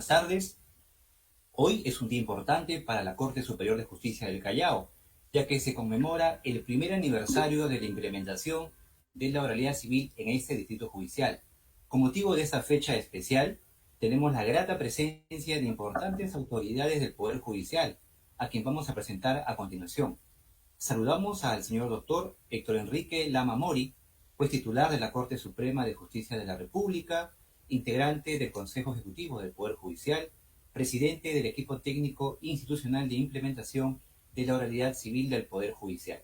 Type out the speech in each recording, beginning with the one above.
tardes. Hoy es un día importante para la Corte Superior de Justicia del Callao, ya que se conmemora el primer aniversario de la implementación de la oralidad civil en este distrito judicial. Con motivo de esta fecha especial, tenemos la grata presencia de importantes autoridades del Poder Judicial, a quien vamos a presentar a continuación. Saludamos al señor doctor Héctor Enrique Lama Mori, juez titular de la Corte Suprema de Justicia de la República, integrante del Consejo Ejecutivo del Poder Judicial, presidente del equipo técnico institucional de implementación de la oralidad civil del Poder Judicial.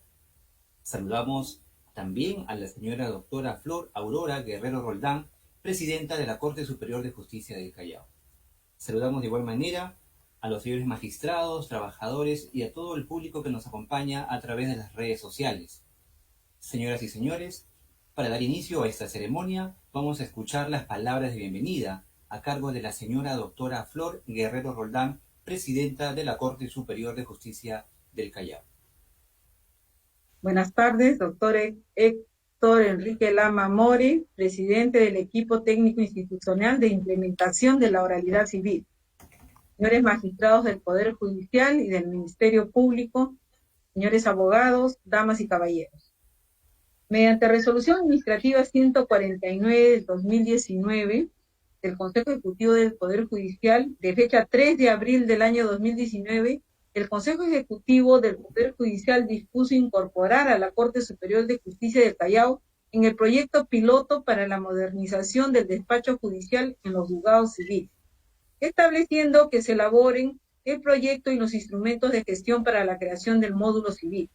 Saludamos también a la señora doctora Flor Aurora Guerrero Roldán, presidenta de la Corte Superior de Justicia del Callao. Saludamos de igual manera a los señores magistrados, trabajadores y a todo el público que nos acompaña a través de las redes sociales. Señoras y señores, para dar inicio a esta ceremonia, vamos a escuchar las palabras de bienvenida a cargo de la señora doctora Flor Guerrero Roldán, presidenta de la Corte Superior de Justicia del Callao. Buenas tardes, doctor Héctor Enrique Lama Mori, presidente del equipo técnico institucional de implementación de la oralidad civil. Señores magistrados del Poder Judicial y del Ministerio Público, señores abogados, damas y caballeros. Mediante resolución administrativa 149 del 2019 del Consejo Ejecutivo del Poder Judicial, de fecha 3 de abril del año 2019, el Consejo Ejecutivo del Poder Judicial dispuso incorporar a la Corte Superior de Justicia del Callao en el proyecto piloto para la modernización del despacho judicial en los juzgados civiles, estableciendo que se elaboren el proyecto y los instrumentos de gestión para la creación del módulo civil.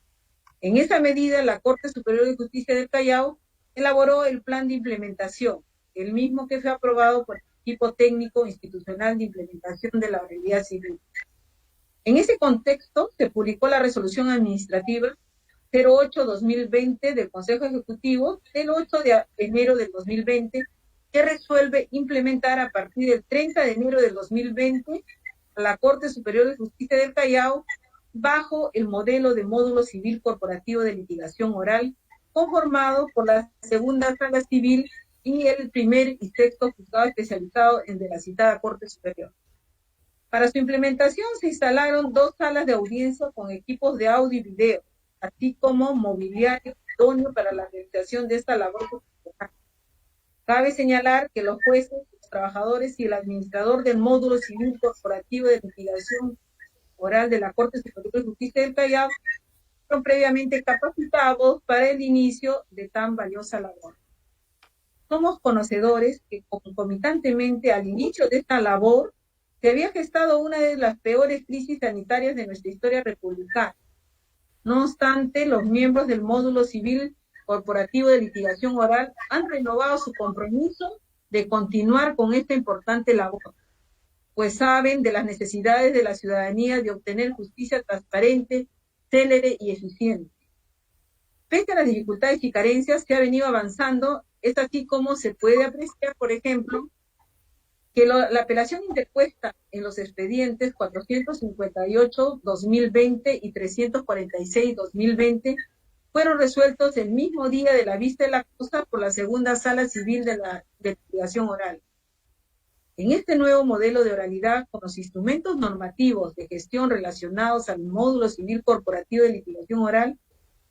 En esa medida, la Corte Superior de Justicia del Callao elaboró el plan de implementación, el mismo que fue aprobado por el equipo técnico institucional de implementación de la oralidad civil. En ese contexto, se publicó la resolución administrativa 08-2020 del Consejo Ejecutivo del 8 de enero del 2020, que resuelve implementar a partir del 30 de enero del 2020 a la Corte Superior de Justicia del Callao bajo el modelo de módulo civil corporativo de litigación oral, conformado por la segunda sala civil y el primer y sexto juzgado especializado en de la citada Corte Superior. Para su implementación se instalaron 2 salas de audiencia con equipos de audio y video, así como mobiliario idóneo para la realización de esta labor constitucional. Cabe señalar que los jueces, los trabajadores y el administrador del módulo civil corporativo de litigación oral de la Corte Superior de Justicia del Callao fueron previamente capacitados para el inicio de tan valiosa labor. Somos conocedores que concomitantemente al inicio de esta labor se había gestado una de las peores crisis sanitarias de nuestra historia republicana. No obstante, los miembros del módulo civil corporativo de litigación oral han renovado su compromiso de continuar con esta importante labor, pues saben de las necesidades de la ciudadanía de obtener justicia transparente, célere y eficiente. Pese a las dificultades y carencias, se ha venido avanzando, es así como se puede apreciar, por ejemplo, que la apelación interpuesta en los expedientes 458-2020 y 346-2020 fueron resueltos el mismo día de la vista de la causa por la segunda sala civil de litigación oral. En este nuevo modelo de oralidad, con los instrumentos normativos de gestión relacionados al módulo civil corporativo de litigación oral,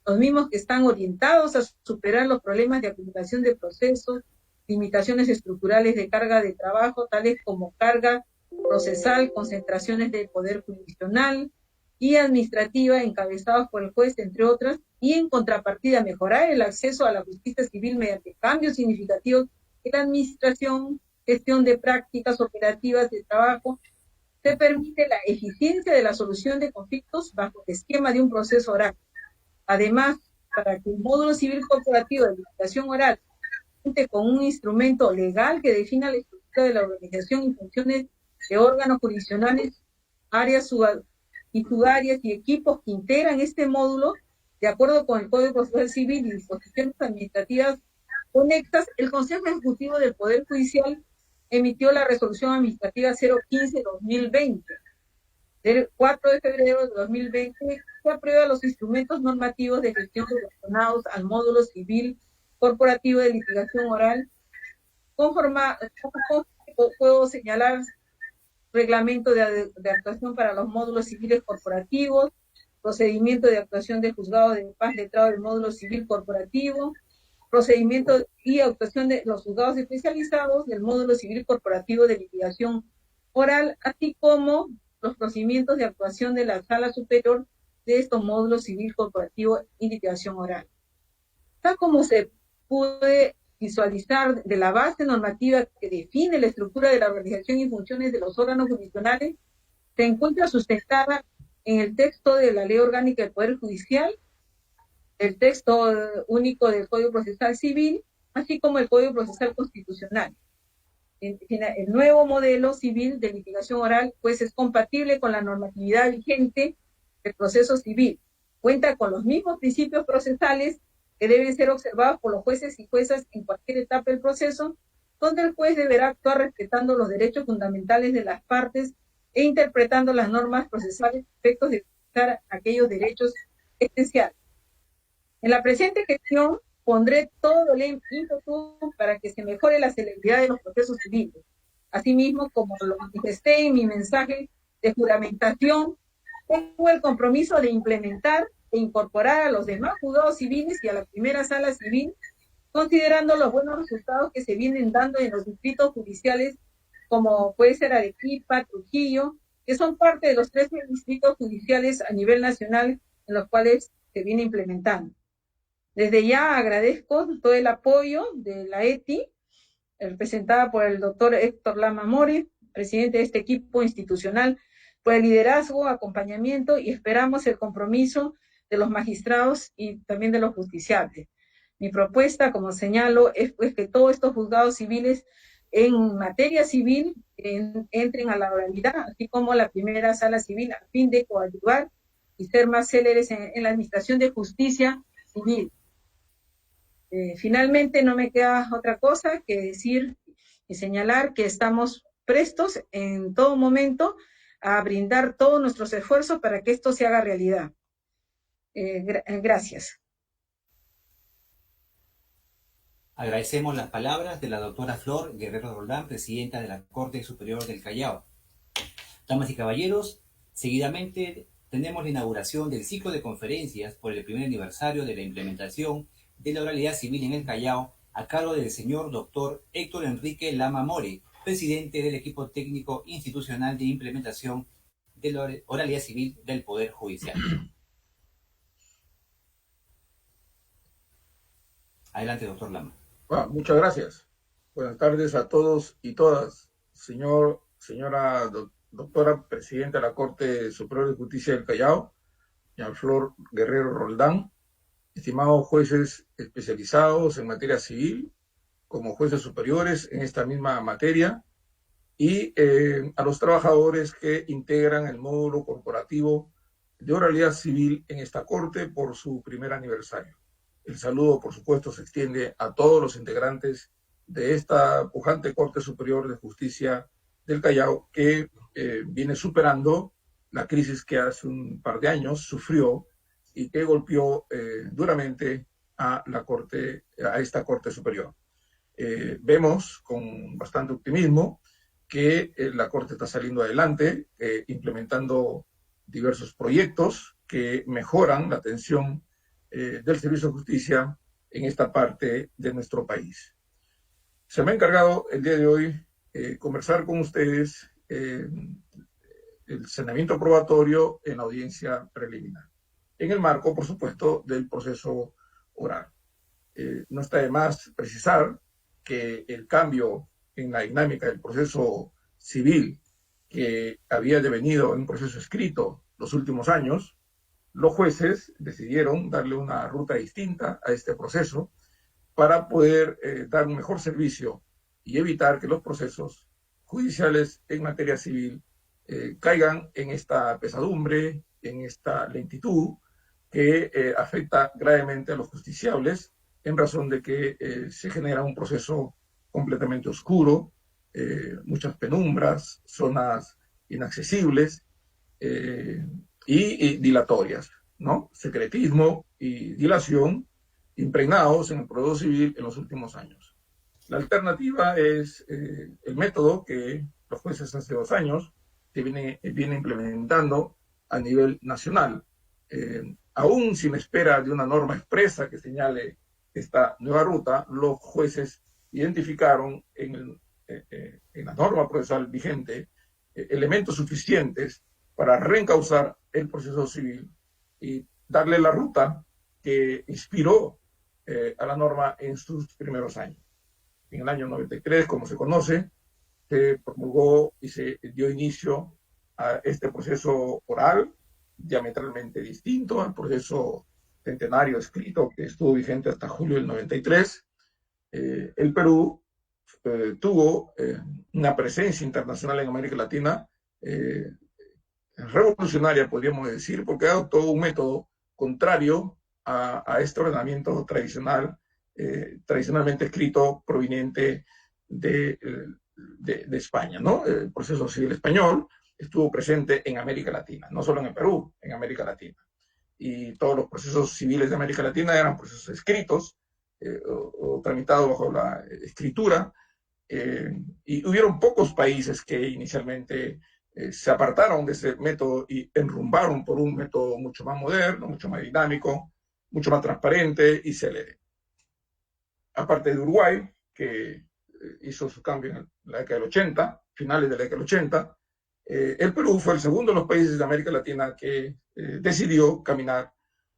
los mismos que están orientados a superar los problemas de acumulación de procesos, limitaciones estructurales de carga de trabajo, tales como carga procesal, concentraciones de poder jurisdiccional y administrativa encabezados por el juez, entre otras, y en contrapartida mejorar el acceso a la justicia civil mediante cambios significativos en la administración, gestión de prácticas operativas de trabajo. Se permite la eficiencia de la solución de conflictos bajo el esquema de un proceso oral. Además, para que el módulo civil corporativo de litigación oral cuente con un instrumento legal que defina la estructura de la organización y funciones de órganos jurisdiccionales, áreas y subáreas y equipos que integran este módulo, de acuerdo con el Código Procesal Civil y disposiciones administrativas conexas, el Consejo Ejecutivo del Poder Judicial emitió la resolución administrativa 015-2020. Del 4 de febrero de 2020 se aprueba los instrumentos normativos de gestión relacionados al módulo civil corporativo de litigación oral. Puedo señalar reglamento de actuación para los módulos civiles corporativos, procedimiento de actuación del juzgado de paz letrado del módulo civil corporativo, procedimiento y actuación de los juzgados especializados del módulo civil corporativo de litigación oral, así como los procedimientos de actuación de la sala superior de estos módulos civil corporativo y litigación oral. Tal como se puede visualizar de la base normativa que define la estructura de la organización y funciones de los órganos jurisdiccionales, se encuentra sustentada en el texto de la Ley Orgánica del Poder Judicial, el texto único del Código Procesal Civil, así como el Código Procesal Constitucional. El nuevo modelo civil de litigación oral, pues, es compatible con la normatividad vigente del proceso civil. Cuenta con los mismos principios procesales que deben ser observados por los jueces y juezas en cualquier etapa del proceso, donde el juez deberá actuar respetando los derechos fundamentales de las partes e interpretando las normas procesales a efectos de garantizar aquellos derechos esenciales. En la presente gestión pondré todo el ímpetu para que se mejore la celeridad de los procesos civiles. Asimismo, como lo manifesté en mi mensaje de juramentación, tengo el compromiso de implementar e incorporar a los demás juzgados civiles y a la primera sala civil, considerando los buenos resultados que se vienen dando en los distritos judiciales, como puede ser Arequipa, Trujillo, que son parte de los 13 distritos judiciales a nivel nacional en los cuales se viene implementando. Desde ya agradezco todo el apoyo de la ETI, representada por el doctor Héctor Lama Mori, presidente de este equipo institucional, por el liderazgo, acompañamiento, y esperamos el compromiso de los magistrados y también de los justiciables. Mi propuesta, como señalo, es pues que todos estos juzgados civiles en materia civil entren a la oralidad, así como la primera sala civil, a fin de coadyuvar y ser más céleres en la administración de justicia civil. Finalmente, no me queda otra cosa que decir y señalar que estamos prestos en todo momento a brindar todos nuestros esfuerzos para que esto se haga realidad. Gracias. Agradecemos las palabras de la doctora Flor Guerrero Roldán, presidenta de la Corte Superior del Callao. Damas y caballeros, seguidamente tenemos la inauguración del ciclo de conferencias por el primer aniversario de la implementación de la oralidad civil en el Callao, a cargo del señor doctor Héctor Enrique Lama Mori, presidente del equipo técnico institucional de implementación de la oralidad civil del Poder Judicial. Adelante, doctor Lama. Muchas gracias. Buenas tardes a todos y todas. Señora doctora presidenta de la Corte Superior de Justicia del Callao, doña Flor Guerrero Roldán, estimados jueces especializados en materia civil, como jueces superiores en esta misma materia, y a los trabajadores que integran el módulo corporativo de oralidad civil en esta Corte por su primer aniversario. El saludo, por supuesto, se extiende a todos los integrantes de esta pujante Corte Superior de Justicia del Callao, que viene superando la crisis que hace un par de años sufrió y que golpeó duramente a esta Corte Superior. Vemos con bastante optimismo que la Corte está saliendo adelante, implementando diversos proyectos que mejoran la atención del Servicio de Justicia en esta parte de nuestro país. Se me ha encargado el día de hoy conversar con ustedes el saneamiento probatorio en la audiencia preliminar, en el marco, por supuesto, del proceso oral. No está de más precisar que el cambio en la dinámica del proceso civil, que había devenido en un proceso escrito los últimos años, los jueces decidieron darle una ruta distinta a este proceso para poder dar un mejor servicio y evitar que los procesos judiciales en materia civil caigan en esta pesadumbre, en esta lentitud que afecta gravemente a los justiciables en razón de que se genera un proceso completamente oscuro, muchas penumbras, zonas inaccesibles y dilatorias, ¿no? Secretismo y dilación impregnados en el proceso civil en los últimos años. La alternativa es el método que los jueces hace 2 años viene implementando a nivel nacional. Aún sin espera de una norma expresa que señale esta nueva ruta, los jueces identificaron en la norma procesal vigente elementos suficientes para reencauzar el proceso civil y darle la ruta que inspiró a la norma en sus primeros años. En el año 93, como se conoce, se promulgó y se dio inicio a este proceso oral, diametralmente distinto al proceso centenario escrito que estuvo vigente hasta julio del 93. El Perú tuvo una presencia internacional en América Latina revolucionaria, podríamos decir, porque adoptó un método contrario a este ordenamiento tradicional, tradicionalmente escrito proveniente de España, ¿no? El proceso civil español estuvo presente en América Latina, no solo en el Perú, en América Latina. Y todos los procesos civiles de América Latina eran procesos escritos o tramitados bajo la escritura, y hubieron pocos países que inicialmente se apartaron de ese método y enrumbaron por un método mucho más moderno, mucho más dinámico, mucho más transparente y célere. Aparte de Uruguay, que hizo su cambio en la década del 80, finales de la década del 80, el Perú fue el segundo de los países de América Latina que decidió caminar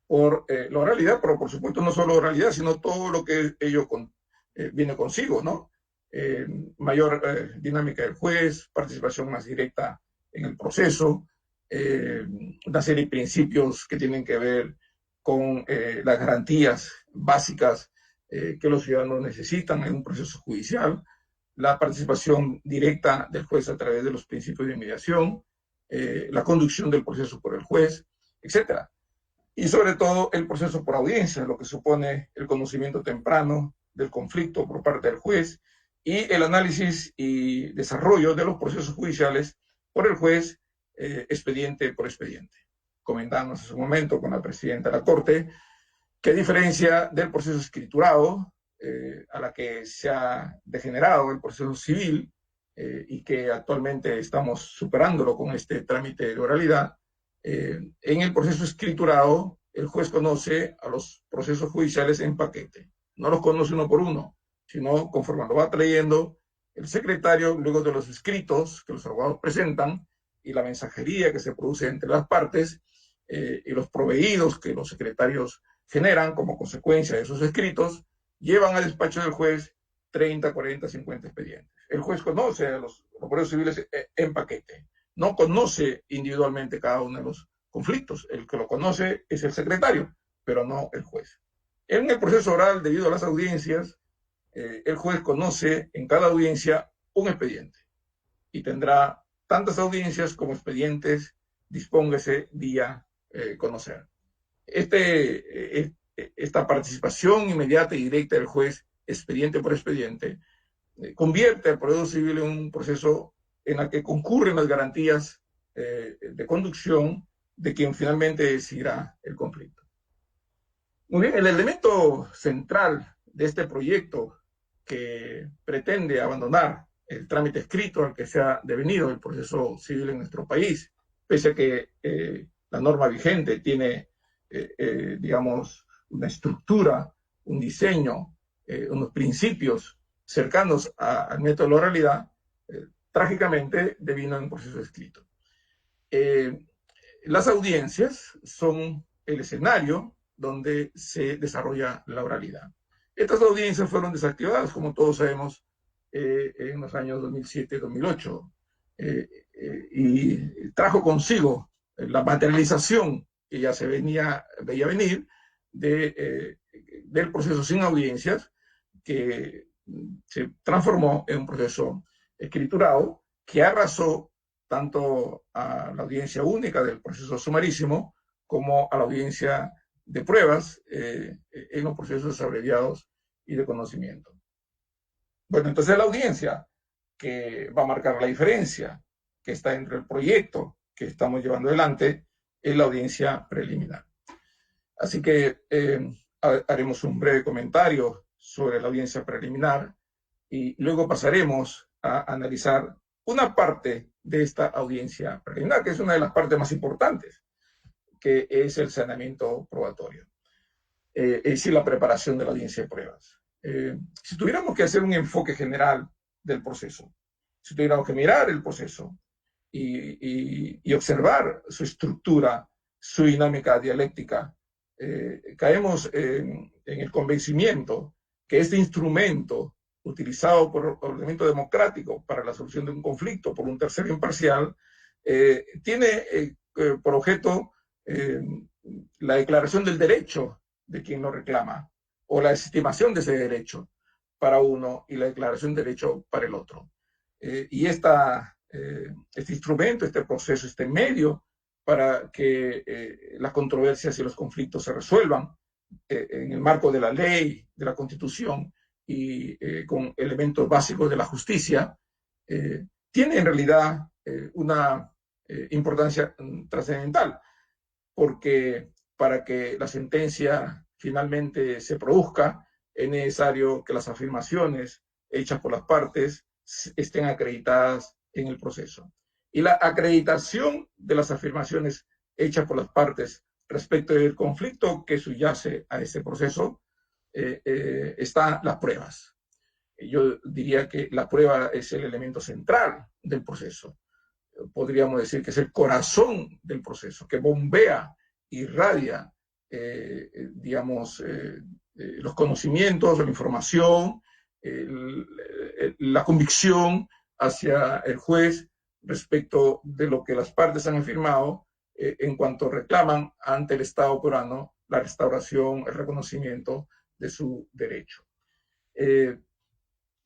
por la oralidad, pero por supuesto no solo oralidad, sino todo lo que ello viene consigo, ¿no? Mayor dinámica del juez, participación más directa en el proceso, una serie de principios que tienen que ver con las garantías básicas que los ciudadanos necesitan en un proceso judicial, la participación directa del juez a través de los principios de mediación, la conducción del proceso por el juez, etc. Y sobre todo el proceso por audiencia, lo que supone el conocimiento temprano del conflicto por parte del juez y el análisis y desarrollo de los procesos judiciales por el juez, expediente por expediente. Comentamos en su momento con la presidenta de la Corte que a diferencia del proceso escriturado, a la que se ha degenerado el proceso civil y que actualmente estamos superándolo con este trámite de oralidad, en el proceso escriturado el juez conoce a los procesos judiciales en paquete. No los conoce uno por uno, sino conforme lo va trayendo el secretario luego de los escritos que los abogados presentan y la mensajería que se produce entre las partes y los proveídos que los secretarios generan como consecuencia de esos escritos, llevan al despacho del juez 30, 40, 50 expedientes. El juez conoce a los procesos civiles en paquete, no conoce individualmente cada uno de los conflictos. El que lo conoce es el secretario, pero no el juez. En el proceso oral, debido a las audiencias, el juez conoce en cada audiencia un expediente y tendrá tantas audiencias como expedientes dispóngase día conocer. Esta participación inmediata y directa del juez, expediente por expediente, convierte al proceso civil en un proceso en el que concurren las garantías de conducción de quien finalmente decidirá el conflicto. Muy bien, el elemento central de este proyecto que pretende abandonar el trámite escrito al que se ha devenido el proceso civil en nuestro país, pese a que la norma vigente tiene, digamos, una estructura, un diseño, unos principios cercanos al método de la oralidad, trágicamente devino en un proceso escrito. Las audiencias son el escenario donde se desarrolla la oralidad. Estas audiencias fueron desactivadas, como todos sabemos, en los años 2007-2008, y trajo consigo la materialización que ya se veía venir del proceso sin audiencias, que se transformó en un proceso escriturado que arrasó tanto a la audiencia única del proceso sumarísimo como a la audiencia de pruebas en los procesos abreviados y de conocimiento. Bueno, entonces la audiencia que va a marcar la diferencia que está entre el proyecto que estamos llevando adelante es la audiencia preliminar. Así que haremos un breve comentario sobre la audiencia preliminar y luego pasaremos a analizar una parte de esta audiencia preliminar, que es una de las partes más importantes, que es el saneamiento probatorio, es decir, la preparación de la audiencia de pruebas. Si tuviéramos que hacer un enfoque general del proceso, si tuviéramos que mirar el proceso y observar su estructura, su dinámica dialéctica, caemos en el convencimiento que este instrumento utilizado por el ordenamiento democrático para la solución de un conflicto por un tercero imparcial tiene por objeto la declaración del derecho de quien lo reclama o la desestimación de ese derecho para uno y la declaración de derecho para el otro. Y este instrumento, este proceso, este medio para que las controversias y los conflictos se resuelvan en el marco de la ley, de la Constitución y con elementos básicos de la justicia, tiene en realidad una importancia trascendental, porque para que la sentencia finalmente se produzca, es necesario que las afirmaciones hechas por las partes estén acreditadas en el proceso. Y la acreditación de las afirmaciones hechas por las partes respecto del conflicto que subyace a ese proceso están las pruebas. Yo diría que la prueba es el elemento central del proceso. Podríamos decir que es el corazón del proceso, que bombea, irradia, los conocimientos, la información, la convicción hacia el juez respecto de lo que las partes han afirmado en cuanto reclaman ante el Estado peruano la restauración, el reconocimiento de su derecho.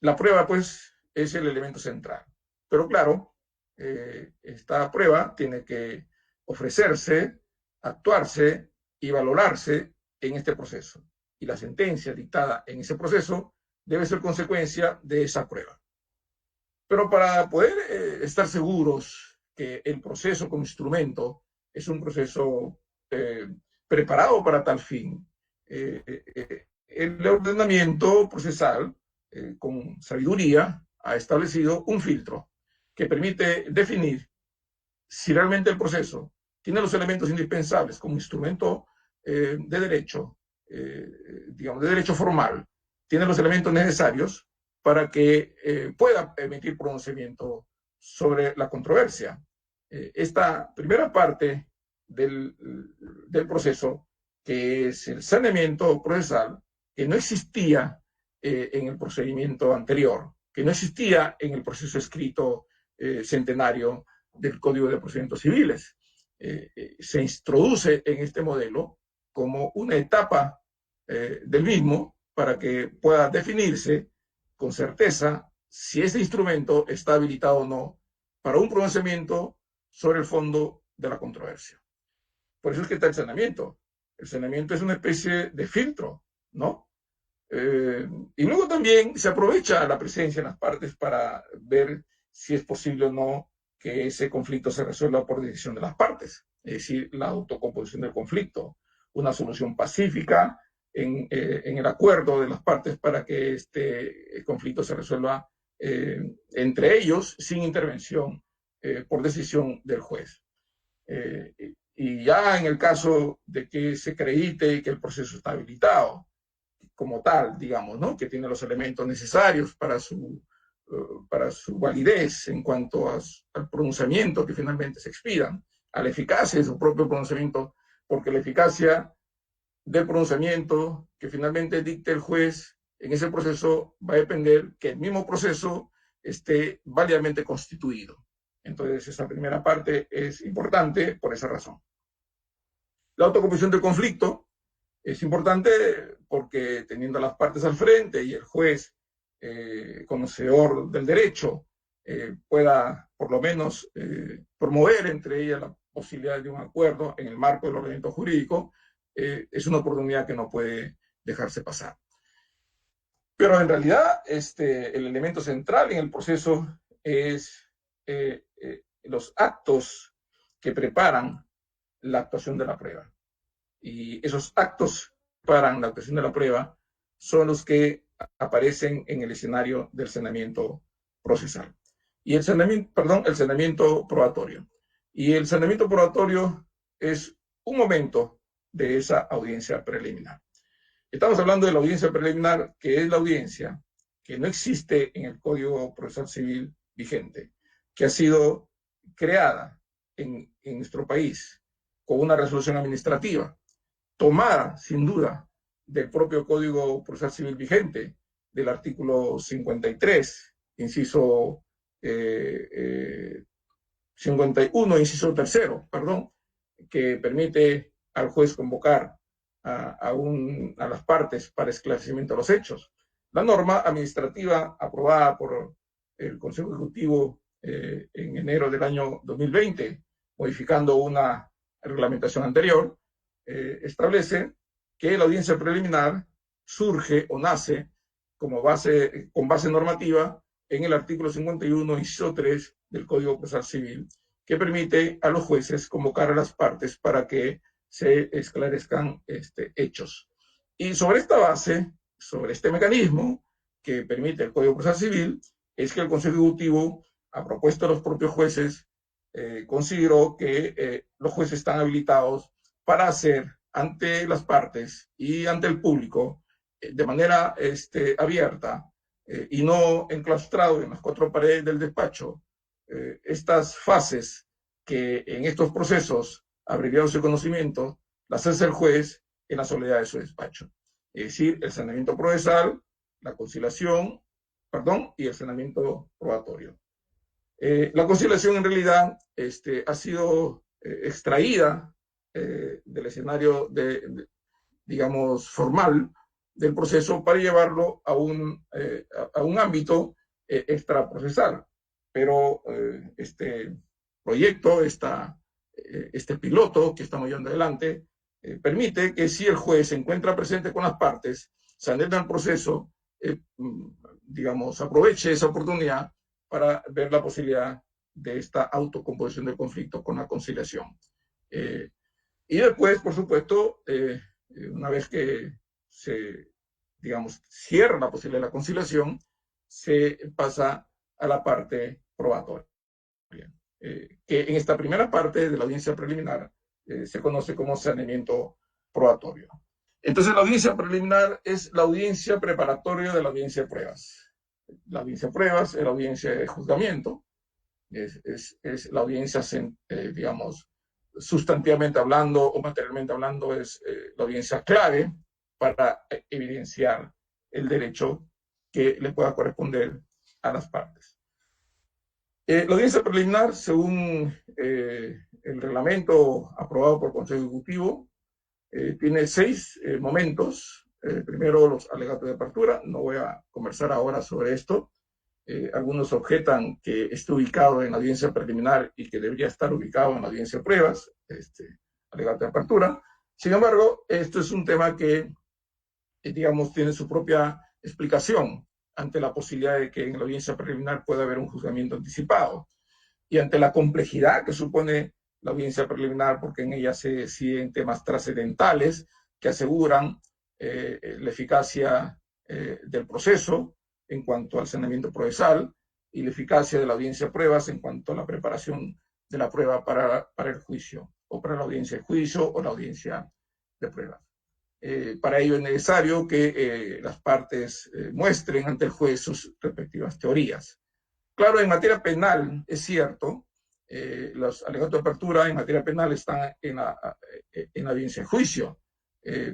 La prueba, pues, es el elemento central. Pero claro, esta prueba tiene que ofrecerse, actuarse y valorarse en este proceso. Y la sentencia dictada en ese proceso debe ser consecuencia de esa prueba. Pero para poder estar seguros que el proceso como instrumento es un proceso preparado para tal fin, el ordenamiento procesal, con sabiduría, ha establecido un filtro que permite definir si realmente el proceso tiene los elementos indispensables como instrumento de derecho, digamos, de derecho formal, tiene los elementos necesarios para que pueda emitir pronunciamiento sobre la controversia. Esta primera parte del proceso, que es el saneamiento procesal, que no existía en el procedimiento anterior, que no existía en el proceso escrito centenario del Código de Procedimientos Civiles. Se introduce en este modelo como una etapa del mismo para que pueda definirse con certeza si ese instrumento está habilitado o no para un pronunciamiento sobre el fondo de la controversia. Por eso es que está el saneamiento. El saneamiento es una especie de filtro, ¿no? Y luego también se aprovecha la presencia en las partes para ver si es posible o no que ese conflicto se resuelva por decisión de las partes, es decir, la autocomposición del conflicto, una solución pacífica en el acuerdo de las partes para que este conflicto se resuelva entre ellos sin intervención por decisión del juez. Y ya en el caso de que se acredite que el proceso está habilitado como tal, digamos, ¿no? Que tiene los elementos necesarios para su validez en cuanto al pronunciamiento que finalmente se expidan, a la eficacia de su propio pronunciamiento, porque la eficacia del pronunciamiento que finalmente dicte el juez en ese proceso va a depender que el mismo proceso esté válidamente constituido. Entonces, esa primera parte es importante por esa razón. La autocomposición del conflicto es importante porque teniendo a las partes al frente y el juez conocedor del derecho pueda por lo menos promover entre ellas la posibilidad de un acuerdo en el marco del ordenamiento jurídico, es una oportunidad que no puede dejarse pasar. Pero en realidad el elemento central en el proceso es los actos que preparan la actuación de la prueba. Y esos actos que preparan la actuación de la prueba son los que aparecen en el escenario del saneamiento procesal. y el saneamiento probatorio. Y el saneamiento probatorio es un momento de esa audiencia preliminar. Estamos hablando de la audiencia preliminar, que es la audiencia que no existe en el Código Procesal Civil vigente, que ha sido creada en nuestro país con una resolución administrativa, tomada sin duda del propio Código Procesal Civil vigente, del artículo 53, inciso 51, inciso tercero, perdón, que permite al juez convocar a las partes para esclarecimiento de los hechos. La norma administrativa aprobada por el Consejo Ejecutivo en enero del año 2020, modificando una reglamentación anterior, establece que la audiencia preliminar surge o nace con base normativa en el artículo 51, inciso 3 del Código Procesal Civil, que permite a los jueces convocar a las partes para que se esclarezcan hechos. Y sobre esta base, sobre este mecanismo que permite el Código Procesal Civil, es que el Consejo Ejecutivo, a propuesta de los propios jueces, consideró que los jueces están habilitados para hacer ante las partes y ante el público de manera abierta y no enclaustrado en las cuatro paredes del despacho, estas fases que en estos procesos abreviados de conocimiento las hace el juez en la soledad de su despacho. Es decir, el saneamiento procesal, la conciliación, y el saneamiento probatorio. La conciliación en realidad ha sido extraída del escenario digamos, formal del proceso para llevarlo a un ámbito extraprocesal. Pero este proyecto, este piloto que estamos llevando adelante, permite que si el juez se encuentra presente con las partes, se adentran al proceso, digamos, aproveche esa oportunidad para ver la posibilidad de esta autocomposición del conflicto con la conciliación. Y después, por supuesto, una vez que se, digamos, cierra la posibilidad de la conciliación, se pasa a la parte probatoria, que en esta primera parte de la audiencia preliminar se conoce como saneamiento probatorio. Entonces, la audiencia preliminar es la audiencia preparatoria de la audiencia de pruebas. La audiencia de pruebas es la audiencia de juzgamiento, es la audiencia, digamos, sustantivamente hablando o materialmente hablando, es la audiencia clave para evidenciar el derecho que le pueda corresponder a las partes. La audiencia preliminar, según el reglamento aprobado por el Consejo Ejecutivo, tiene 6 momentos. Primero, los alegatos de apertura. No voy a conversar ahora sobre esto. Algunos objetan que esté ubicado en la audiencia preliminar y que debería estar ubicado en la audiencia de pruebas, alegato de apertura. Sin embargo, esto es un tema que, digamos, tiene su propia explicación ante la posibilidad de que en la audiencia preliminar pueda haber un juzgamiento anticipado y ante la complejidad que supone la audiencia preliminar, porque en ella se deciden temas trascendentales que aseguran la eficacia del proceso en cuanto al saneamiento procesal y la eficacia de la audiencia de pruebas en cuanto a la preparación de la prueba para el juicio, o para la audiencia de juicio o la audiencia de pruebas. Para ello es necesario que las partes muestren ante el juez sus respectivas teorías. Claro, en materia penal es cierto, los alegatos de apertura en materia penal están en la audiencia de juicio,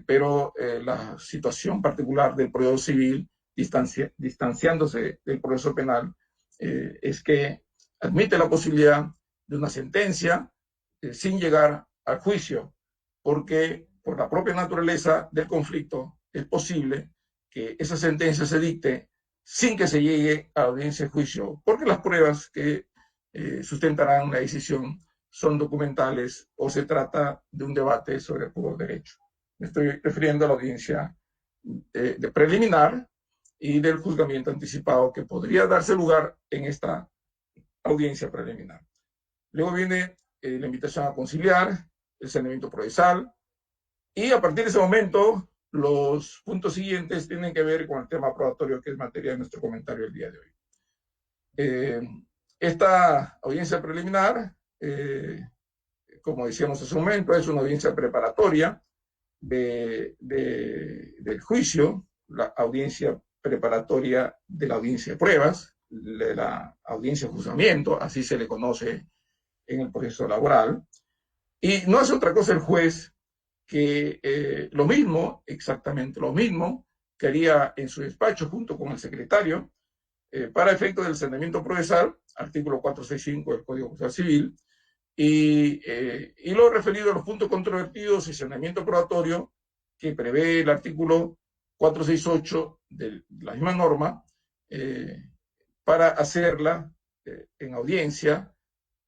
pero la situación particular del proceso civil, distanciándose del proceso penal, es que admite la posibilidad de una sentencia sin llegar al juicio, porque por la propia naturaleza del conflicto es posible que esa sentencia se dicte sin que se llegue a la audiencia de juicio, porque las pruebas que sustentarán la decisión son documentales o se trata de un debate sobre el puro derecho. Me estoy refiriendo a la audiencia de preliminar y del juzgamiento anticipado que podría darse lugar en esta audiencia preliminar. Luego viene la invitación a conciliar, el saneamiento procesal, y a partir de ese momento los puntos siguientes tienen que ver con el tema probatorio, que es materia de nuestro comentario el día de hoy. Esta audiencia preliminar, como decíamos hace un momento, es una audiencia preparatoria del juicio, la audiencia preparatoria de la audiencia de pruebas, de la audiencia de juzgamiento, así se le conoce en el proceso laboral. Y no hace otra cosa el juez que lo mismo, exactamente lo mismo, que haría en su despacho junto con el secretario, para efectos del saneamiento procesal, artículo 465 del Código Procesal Civil, y lo referido a los puntos controvertidos y saneamiento probatorio que prevé el artículo 468 de la misma norma, para hacerla en audiencia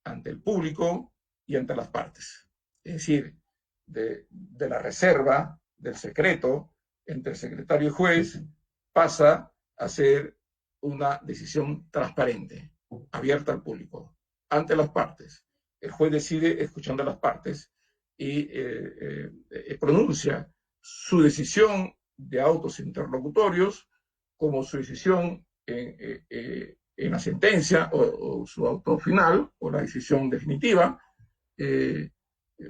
ante el público y ante las partes. Es decir, de la reserva del secreto entre el secretario y juez pasa a ser una decisión transparente, abierta al público, ante las partes. El juez decide escuchando a las partes y pronuncia su decisión de autos interlocutorios como su decisión en la sentencia o su auto final o la decisión definitiva,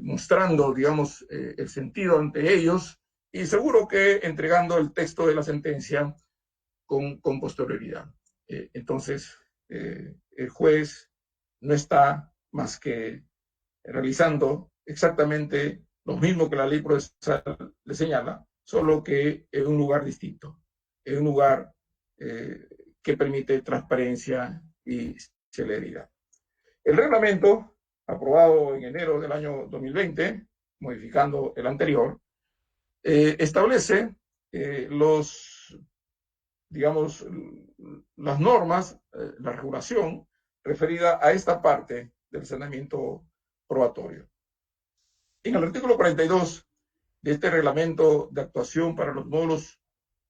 mostrando, digamos, el sentido ante ellos y seguro que entregando el texto de la sentencia con posterioridad. Entonces, el juez no está más que realizando exactamente lo mismo que la ley procesal le señala, solo que en un lugar distinto, en un lugar que permite transparencia y celeridad. El reglamento, aprobado en enero del año 2020, modificando el anterior, establece las normas, la regulación referida a esta parte del saneamiento probatorio. En el artículo 42 de este reglamento de actuación para los módulos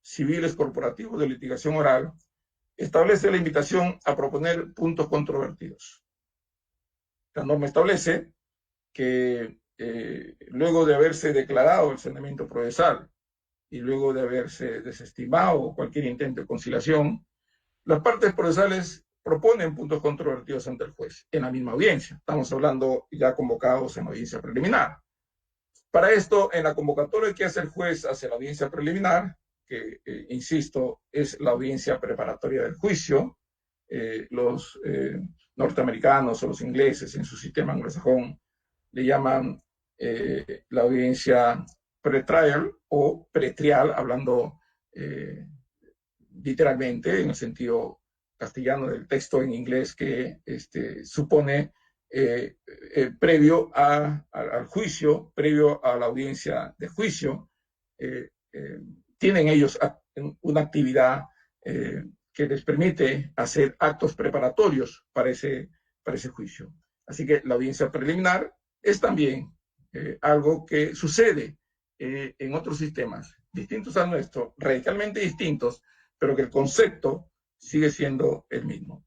civiles corporativos de litigación oral, establece la invitación a proponer puntos controvertidos. La norma establece que luego de haberse declarado el saneamiento procesal y luego de haberse desestimado cualquier intento de conciliación, las partes procesales proponen puntos controvertidos ante el juez en la misma audiencia. Estamos hablando ya convocados en la audiencia preliminar. Para esto, en la convocatoria que hace el juez hacia la audiencia preliminar, que, insisto, es la audiencia preparatoria del juicio, los norteamericanos o los ingleses en su sistema anglosajón le llaman la audiencia pretrial o pretrial, hablando literalmente en el sentido castellano del texto en inglés, que supone previo al juicio, previo a la audiencia de juicio, tienen ellos una actividad que les permite hacer actos preparatorios para ese juicio. Así que la audiencia preliminar es también algo que sucede en otros sistemas distintos al nuestro, radicalmente distintos, pero que el concepto sigue siendo el mismo.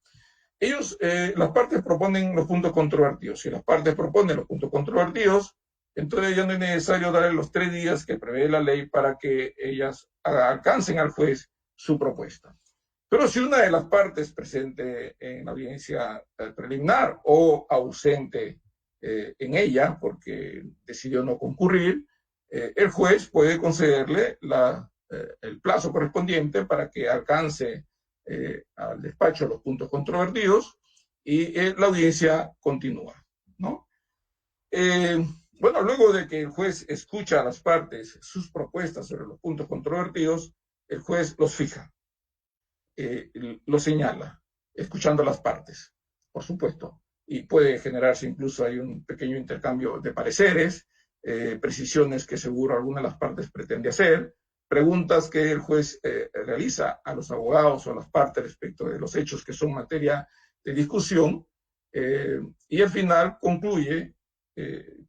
Ellos, las partes proponen los puntos controvertidos. Si las partes proponen los puntos controvertidos, entonces ya no es necesario darle los 3 días que prevé la ley para que ellas alcancen al juez su propuesta. Pero si una de las partes presente en la audiencia preliminar o ausente en ella, porque decidió no concurrir, el juez puede concederle el plazo correspondiente para que alcance al despacho los puntos controvertidos y la audiencia continúa, ¿no? Bueno, luego de que el juez escucha a las partes sus propuestas sobre los puntos controvertidos, el juez los fija, los señala, escuchando a las partes, por supuesto, y puede generarse incluso hay un pequeño intercambio de pareceres, precisiones que seguro alguna de las partes pretende hacer, preguntas que el juez realiza a los abogados o a las partes respecto de los hechos que son materia de discusión, y al final concluye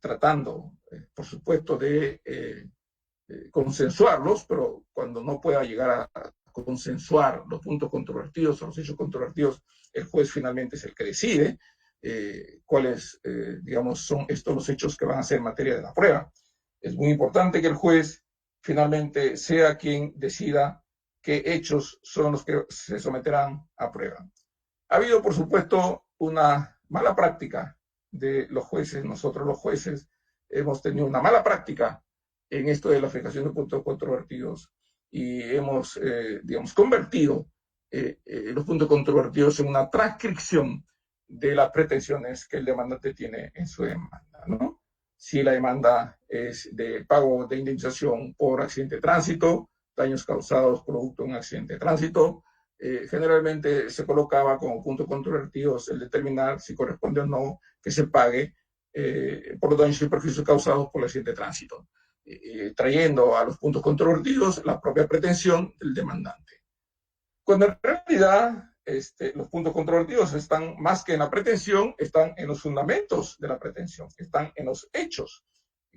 tratando, por supuesto, de consensuarlos, pero cuando no pueda llegar a consensuar los puntos controvertidos o los hechos controvertidos, el juez finalmente es el que decide cuáles, digamos, son estos los hechos que van a ser materia de la prueba. Es muy importante que el juez finalmente sea quien decida qué hechos son los que se someterán a prueba. Ha habido, por supuesto, una mala práctica de los jueces. Nosotros los jueces hemos tenido una mala práctica en esto de la fijación de puntos controvertidos y hemos, digamos, convertido los puntos controvertidos en una transcripción de las pretensiones que el demandante tiene en su demanda, ¿no? Si la demanda es de pago de indemnización por accidente de tránsito, daños causados producto de un accidente de tránsito, generalmente se colocaba como puntos controvertidos el determinar si corresponde o no que se pague por los daños y perjuicios causados por el accidente de tránsito, trayendo a los puntos controvertidos la propia pretensión del demandante. Cuando en realidad los puntos controvertidos están más que en la pretensión, están en los fundamentos de la pretensión, están en los hechos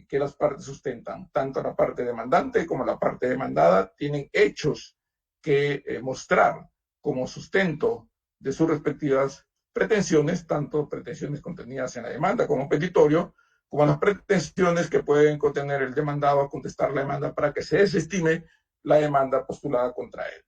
que las partes sustentan. Tanto la parte demandante como la parte demandada tienen hechos que mostrar como sustento de sus respectivas pretensiones, tanto pretensiones contenidas en la demanda como petitorio, como las pretensiones que pueden contener el demandado a contestar la demanda para que se desestime la demanda postulada contra él.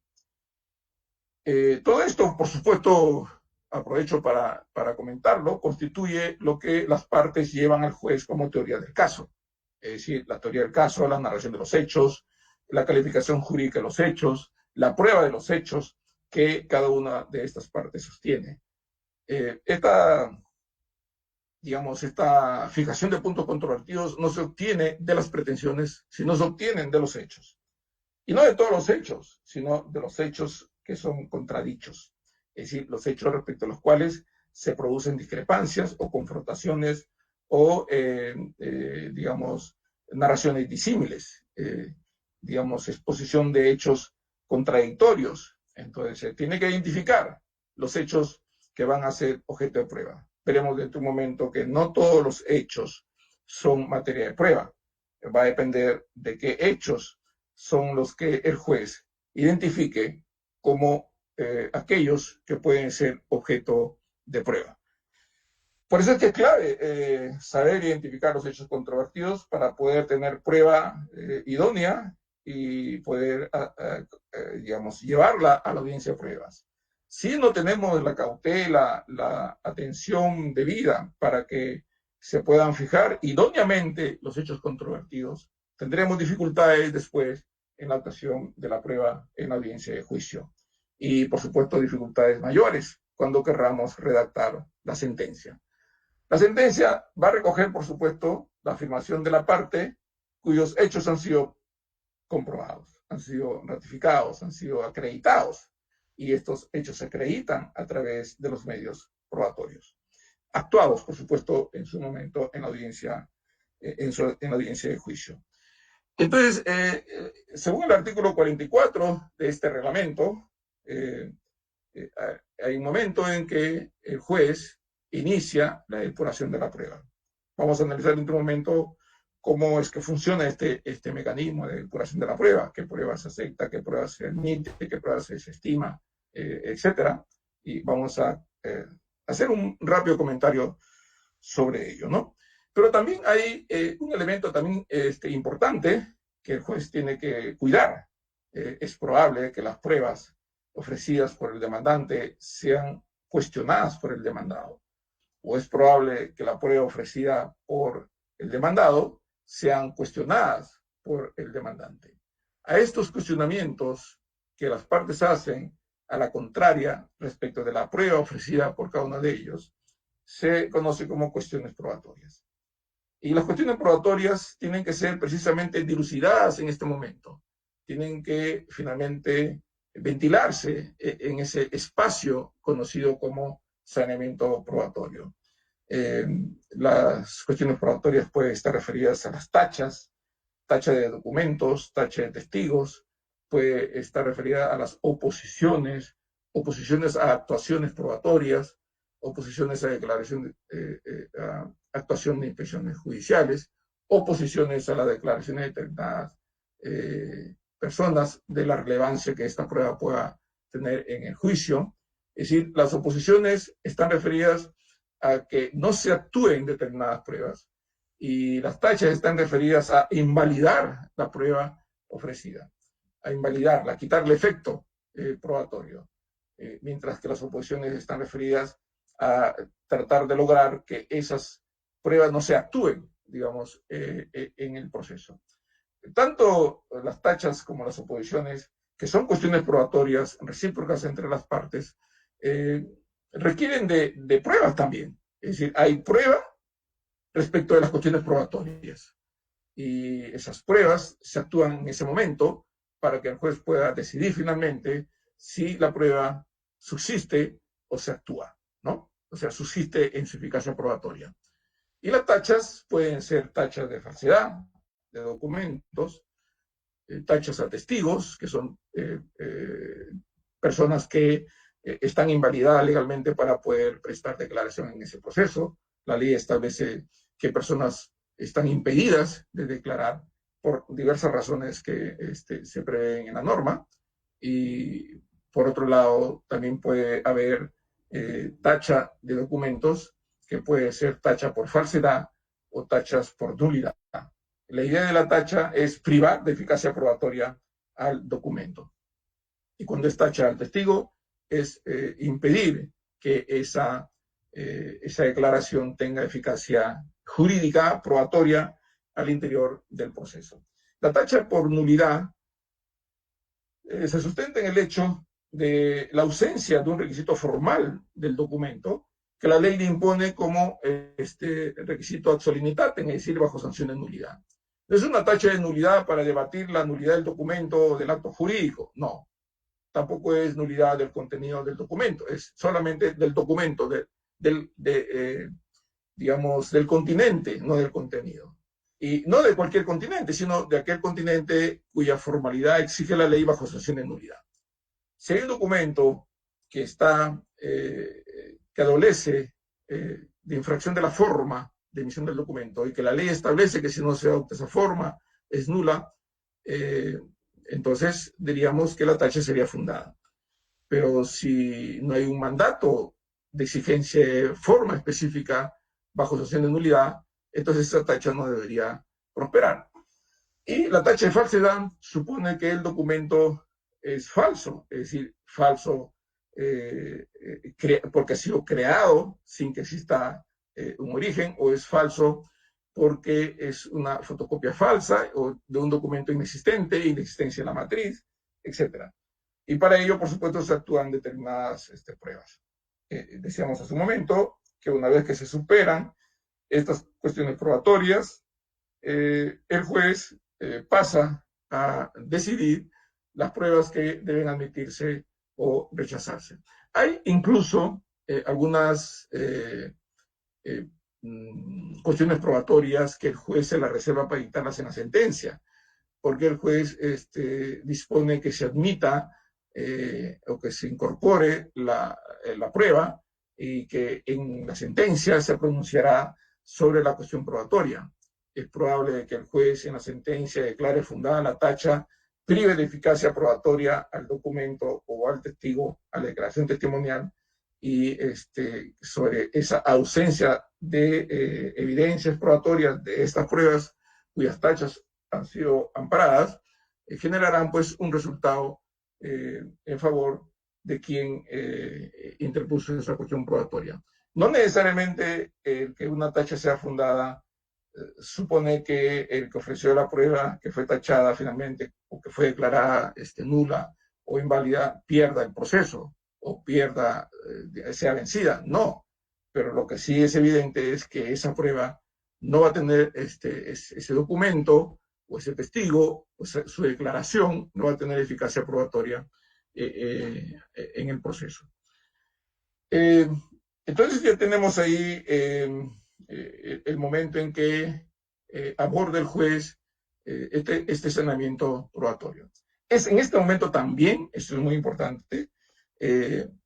Todo esto, por supuesto, aprovecho para comentarlo, constituye lo que las partes llevan al juez como teoría del caso. Es decir, la teoría del caso, la narración de los hechos, la calificación jurídica de los hechos, la prueba de los hechos que cada una de estas partes sostiene. Esta fijación de puntos controvertidos no se obtiene de las pretensiones, sino se obtienen de los hechos. Y no de todos los hechos, sino de los hechos que son contradichos, es decir, los hechos respecto a los cuales se producen discrepancias o confrontaciones o, narraciones disímiles, exposición de hechos contradictorios. Entonces, se tiene que identificar los hechos que van a ser objeto de prueba. Veremos dentro de un momento que no todos los hechos son materia de prueba. Va a depender de qué hechos son los que el juez identifique como aquellos que pueden ser objeto de prueba. Por eso es que es clave saber identificar los hechos controvertidos para poder tener prueba idónea y poder, llevarla a la audiencia de pruebas. Si no tenemos la cautela, la atención debida para que se puedan fijar idóneamente los hechos controvertidos, tendremos dificultades después en la actuación de la prueba en la audiencia de juicio. Y, por supuesto, dificultades mayores cuando querramos redactar la sentencia. La sentencia va a recoger, por supuesto, la afirmación de la parte cuyos hechos han sido comprobados, han sido ratificados, han sido acreditados. Y estos hechos se acreditan a través de los medios probatorios, actuados, por supuesto, en su momento en la audiencia, en la audiencia de juicio. Entonces, según el artículo 44 de este reglamento, hay un momento en que el juez inicia la depuración de la prueba. Vamos a analizar en un momento cómo es que funciona este mecanismo de depuración de la prueba, qué pruebas se acepta, qué pruebas se admite, qué pruebas se desestima, etcétera. Y vamos a hacer un rápido comentario sobre ello, ¿no? Pero también hay un elemento también importante que el juez tiene que cuidar. Es probable que las pruebas ofrecidas por el demandante sean cuestionadas por el demandado, o es probable que la prueba ofrecida por el demandado sean cuestionadas por el demandante. A estos cuestionamientos que las partes hacen a la contraria respecto de la prueba ofrecida por cada uno de ellos, se conoce como cuestiones probatorias. Y las cuestiones probatorias tienen que ser precisamente dilucidadas en este momento. Tienen que finalmente ventilarse en ese espacio conocido como saneamiento probatorio. Las cuestiones probatorias pueden estar referidas a las tachas, tacha de documentos, tacha de testigos, puede estar referida a las oposiciones, oposiciones a actuaciones probatorias, oposiciones a declaración, a actuación de inspecciones judiciales, oposiciones a las declaraciones de determinadas personas de la relevancia que esta prueba pueda tener en el juicio. Es decir, las oposiciones están referidas a que no se actúen determinadas pruebas y las tachas están referidas a invalidar la prueba ofrecida, a invalidarla, a quitarle efecto probatorio, mientras que las oposiciones están referidas a tratar de lograr que esas pruebas no se actúen, digamos, en el proceso. Tanto las tachas como las oposiciones, que son cuestiones probatorias recíprocas entre las partes, requieren de pruebas también. Es decir, hay prueba respecto de las cuestiones probatorias. Y esas pruebas se actúan en ese momento para que el juez pueda decidir finalmente si la prueba subsiste o se actúa, ¿no? O sea, subsiste en su eficacia probatoria. Y las tachas pueden ser tachas de falsedad, de documentos, tachas a testigos, que son personas que están invalidadas legalmente para poder prestar declaración en ese proceso. La ley establece que personas están impedidas de declarar por diversas razones que se prevén en la norma. Y por otro lado, también puede haber tacha de documentos, que puede ser tacha por falsedad o tachas por nulidad. La idea de la tacha es privar de eficacia probatoria al documento. Y cuando es tacha al testigo, es impedir que esa declaración tenga eficacia jurídica, probatoria, al interior del proceso. La tacha por nulidad se sustenta en el hecho de la ausencia de un requisito formal del documento que la ley le impone como requisito ad solemnitatem, es decir, bajo sanción de nulidad. No es una tacha de nulidad para debatir la nulidad del documento o del acto jurídico, no. Tampoco es nulidad del contenido del documento, es solamente del documento, digamos, del continente, no del contenido. Y no de cualquier continente, sino de aquel continente cuya formalidad exige la ley bajo sanción de nulidad. Si hay un documento que que adolece de infracción de la forma de emisión del documento y que la ley establece que si no se adopta esa forma es nula, entonces diríamos que la tacha sería fundada. Pero si no hay un mandato de exigencia de forma específica bajo sanción de nulidad, entonces esa tacha no debería prosperar. Y la tacha de falsedad supone que el documento es falso, es decir, falso porque ha sido creado sin que exista un origen, o es falso porque es una fotocopia falsa o de un documento inexistente, inexistencia en la matriz, etc. Y para ello, por supuesto, se actúan determinadas pruebas. Decíamos hace un momento que una vez que se superan estas cuestiones probatorias, el juez pasa a decidir las pruebas que deben admitirse o rechazarse. Hay incluso algunas cuestiones probatorias que el juez se las reserva para dictarlas en la sentencia, porque el juez dispone que se admita o que se incorpore la prueba y que en la sentencia se pronunciará sobre la cuestión probatoria. Es probable que el juez en la sentencia declare fundada la tacha, prive de eficacia probatoria al documento o al testigo, a la declaración testimonial, y sobre esa ausencia de evidencias probatorias de estas pruebas cuyas tachas han sido amparadas, generarán pues un resultado en favor de quien interpuso esa cuestión probatoria. No necesariamente el que una tacha sea fundada supone que el que ofreció la prueba, que fue tachada finalmente o que fue declarada nula o inválida, pierda el proceso o sea vencida. No, pero lo que sí es evidente es que esa prueba no va a tener ese documento o ese testigo, o su declaración no va a tener eficacia probatoria en el proceso. Entonces ya tenemos ahí el momento en que aborda el juez este saneamiento probatorio. Es en este momento también, esto es muy importante,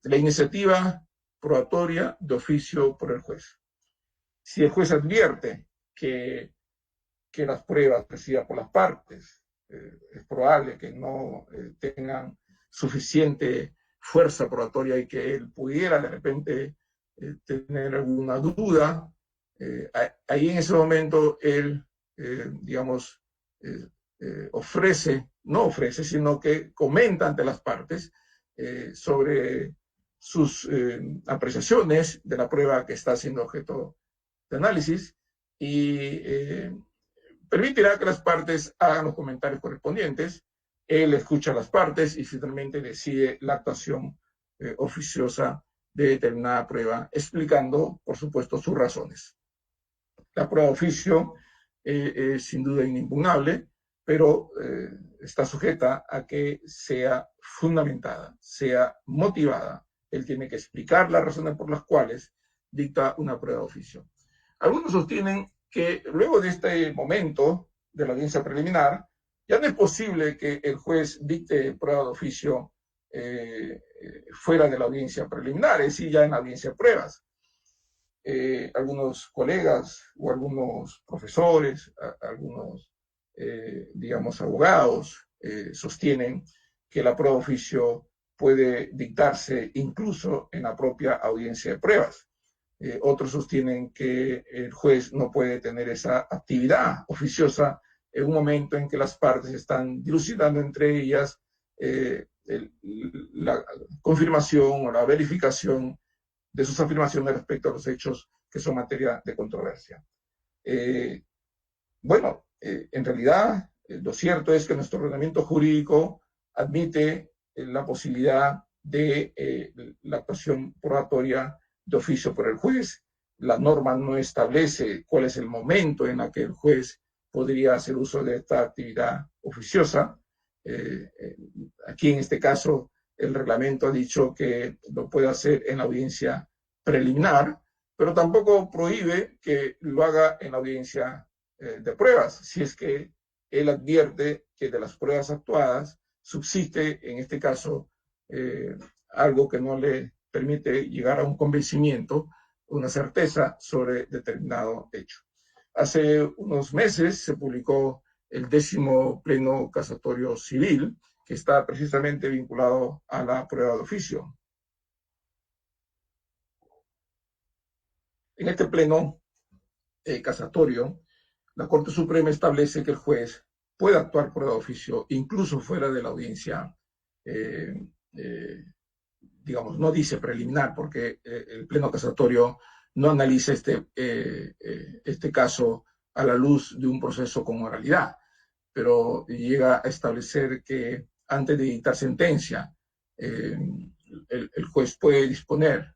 la iniciativa probatoria de oficio por el juez. Si el juez advierte que las pruebas recibidas por las partes es probable que no tengan suficiente fuerza probatoria y que él pudiera de repente tener alguna duda, ahí en ese momento él, digamos, no ofrece, sino que comenta ante las partes sobre sus apreciaciones de la prueba que está siendo objeto de análisis y permitirá que las partes hagan los comentarios correspondientes. Él escucha a las partes y finalmente decide la actuación oficiosa de determinada prueba, explicando, por supuesto, sus razones. La prueba de oficio es sin duda inimpugnable, pero está sujeta a que sea fundamentada, sea motivada. Él tiene que explicar las razones por las cuales dicta una prueba de oficio. Algunos sostienen que luego de este momento de la audiencia preliminar, ya no es posible que el juez dicte prueba de oficio fuera de la audiencia preliminar, es decir, ya en la audiencia de pruebas. Algunos colegas o algunos profesores, algunos, digamos, abogados, sostienen que la prueba de oficio puede dictarse incluso en la propia audiencia de pruebas. Otros sostienen que el juez no puede tener esa actividad oficiosa en un momento en que las partes están dilucidando entre ellas la confirmación o la verificación de sus afirmaciones respecto a los hechos que son materia de controversia. En realidad, lo cierto es que nuestro ordenamiento jurídico admite la posibilidad de la actuación probatoria de oficio por el juez. La norma no establece cuál es el momento en el que el juez podría hacer uso de esta actividad oficiosa. Aquí, en este caso, el reglamento ha dicho que lo puede hacer en la audiencia preliminar, pero tampoco prohíbe que lo haga en la audiencia de pruebas, si es que él advierte que de las pruebas actuadas subsiste, en este caso, algo que no le permite llegar a un convencimiento, una certeza sobre determinado hecho. Hace unos meses se publicó el 10º Pleno Casatorio Civil, que está precisamente vinculado a la prueba de oficio. En este pleno casatorio, la Corte Suprema establece que el juez puede actuar prueba de oficio incluso fuera de la audiencia, digamos, no dice preliminar, porque el pleno casatorio no analiza este caso a la luz de un proceso con oralidad, pero llega a establecer que antes de dictar sentencia, el juez puede disponer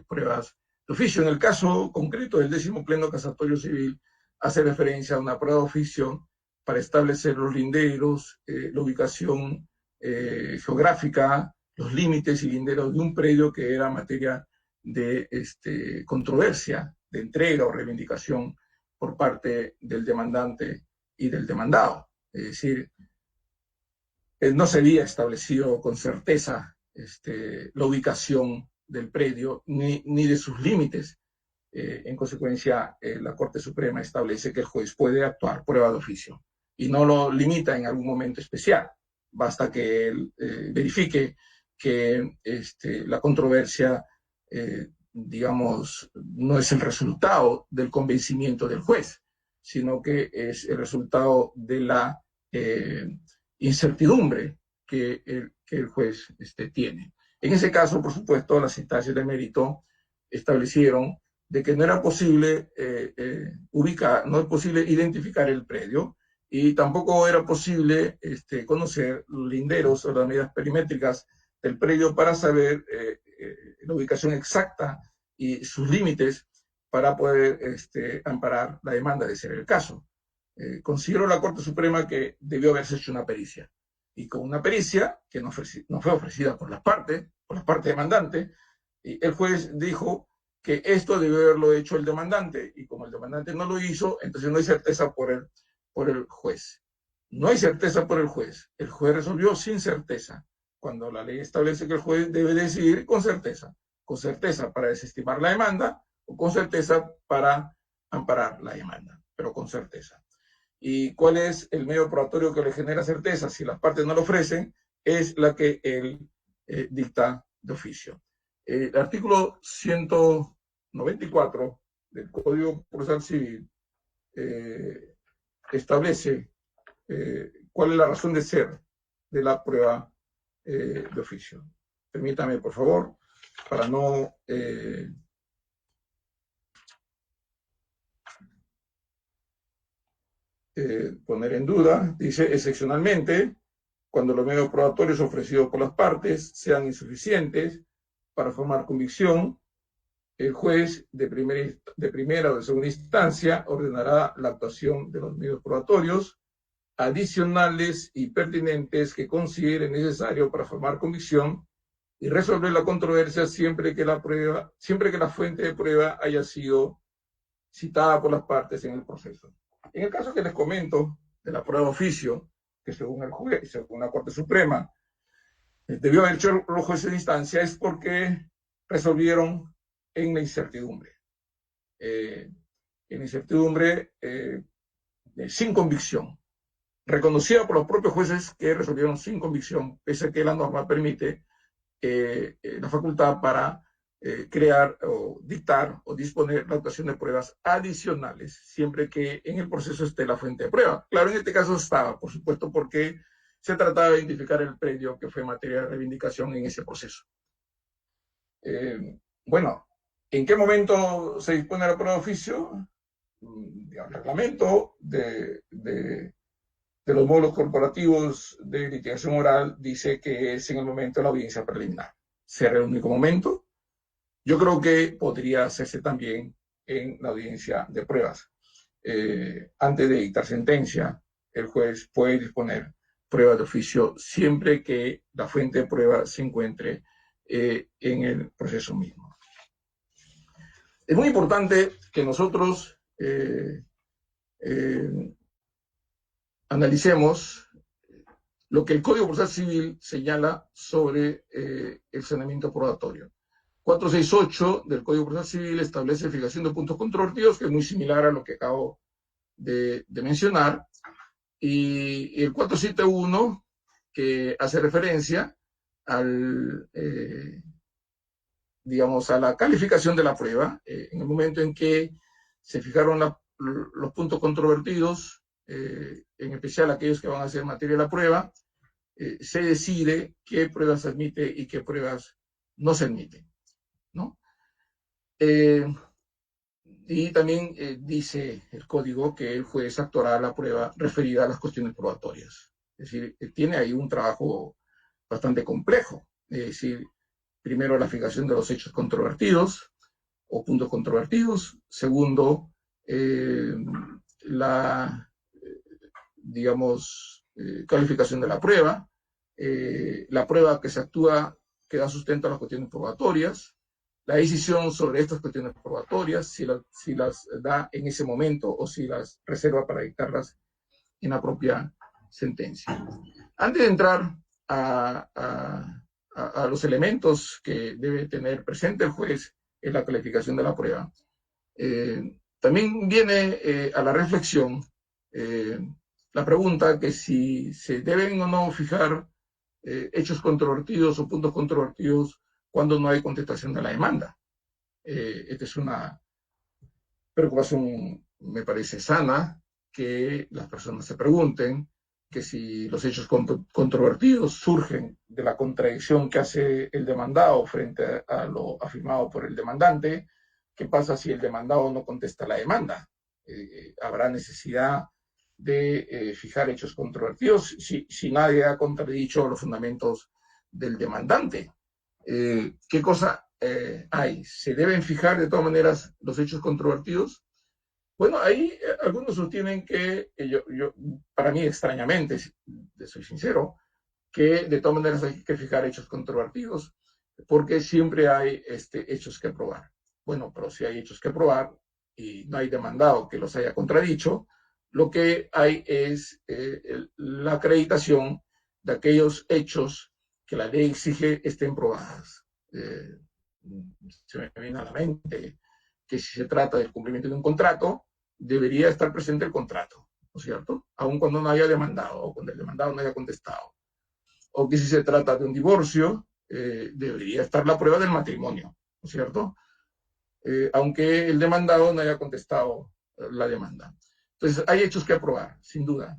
pruebas de oficio. En el caso concreto del 10º Pleno Casatorio Civil, hace referencia a una prueba de oficio para establecer los linderos, la ubicación geográfica, los límites y linderos de un predio que era materia de controversia, de entrega o reivindicación por parte del demandante y del demandado. Es decir, no se había establecido con certeza la ubicación del predio ni de sus límites. En consecuencia, la Corte Suprema establece que el juez puede actuar prueba de oficio y no lo limita en algún momento especial. Basta que él verifique que la controversia, digamos, no es el resultado del convencimiento del juez, sino que es el resultado de la incertidumbre que el juez tiene. En ese caso, por supuesto, las instancias de mérito establecieron de que no era posible no es posible identificar el predio y tampoco era posible conocer los linderos o las medidas perimétricas del predio para saber la ubicación exacta y sus límites para poder amparar la demanda, de ser el caso. Consideró la Corte Suprema que debió haberse hecho una pericia. Y con una pericia que no fue ofrecida por las partes demandantes, el juez dijo que esto debió haberlo hecho el demandante, y como el demandante no lo hizo, entonces no hay certeza por el juez. No hay certeza por el juez resolvió sin certeza, cuando la ley establece que el juez debe decidir con certeza para desestimar la demanda o con certeza para amparar la demanda, pero con certeza. ¿Y cuál es el medio probatorio que le genera certeza? Si las partes no lo ofrecen, es la que él dicta de oficio. El artículo 194 del Código Procesal Civil establece cuál es la razón de ser de la prueba de oficio. Permítame, por favor, para no poner en duda, dice, excepcionalmente, cuando los medios probatorios ofrecidos por las partes sean insuficientes para formar convicción, el juez de primera o de segunda instancia ordenará la actuación de los medios probatorios adicionales y pertinentes que considere necesario para formar convicción y resolver la controversia siempre que la fuente de prueba haya sido citada por las partes en el proceso. En el caso que les comento de la prueba de oficio, que según el juez, según la Corte Suprema, debió haber hecho los jueces de instancia, es porque resolvieron en la incertidumbre. Sin convicción. Reconocida por los propios jueces que resolvieron sin convicción, pese a que la norma permite la facultad para crear o dictar o disponer la actuación de pruebas adicionales, siempre que en el proceso esté la fuente de prueba. Claro, en este caso estaba, por supuesto, porque se trataba de identificar el predio que fue materia de reivindicación en ese proceso. Bueno, ¿en qué momento se dispone la prueba de oficio? El reglamento de los módulos corporativos de litigación oral dice que es en el momento de la audiencia preliminar. Será el único momento. Yo creo que podría hacerse también en la audiencia de pruebas. Antes de dictar sentencia, el juez puede disponer pruebas de oficio siempre que la fuente de prueba se encuentre en el proceso mismo. Es muy importante que nosotros analicemos lo que el Código Procesal Civil señala sobre el saneamiento probatorio. 468 del Código Procesal Civil establece fijación de puntos controvertidos, que es muy similar a lo que acabo de mencionar, y el 471, que hace referencia al, digamos, a la calificación de la prueba, en el momento en que se fijaron los puntos controvertidos, en especial aquellos que van a ser materia de la prueba, se decide qué pruebas se admite y qué pruebas no se admiten, ¿no? Y también dice el código que el juez actuará la prueba referida a las cuestiones probatorias. Es decir, tiene ahí un trabajo bastante complejo. Es decir, primero la fijación de los hechos controvertidos o puntos controvertidos. Segundo, calificación de la prueba que se actúa, que da sustento a las cuestiones probatorias, la decisión sobre estas cuestiones probatorias, si las da en ese momento o si las reserva para dictarlas en la propia sentencia. Antes de entrar a los elementos que debe tener presente el juez en la calificación de la prueba, también viene a la reflexión la pregunta que si se deben o no fijar hechos controvertidos o puntos controvertidos cuando no hay contestación de la demanda. Esta es una preocupación, me parece sana, que las personas se pregunten que si los hechos controvertidos surgen de la contradicción que hace el demandado frente a lo afirmado por el demandante, ¿qué pasa si el demandado no contesta la demanda? ¿Habrá necesidad de fijar hechos controvertidos si nadie ha contradicho los fundamentos del demandante? ¿Qué cosa hay? ¿Se deben fijar de todas maneras los hechos controvertidos? Bueno, ahí algunos sostienen que, para mí extrañamente, soy sincero, que de todas maneras hay que fijar hechos controvertidos, porque siempre hay hechos que probar. Bueno, pero si hay hechos que probar y no hay demandado que los haya contradicho, lo que hay es la acreditación de aquellos hechos que la ley exige estén probadas. Se me viene a la mente que si se trata del cumplimiento de un contrato, debería estar presente el contrato, ¿no es cierto? Aun cuando no haya demandado o cuando el demandado no haya contestado. O que si se trata de un divorcio, debería estar la prueba del matrimonio, ¿no es cierto? Aunque el demandado no haya contestado la demanda. Entonces, hay hechos que aprobar, sin duda,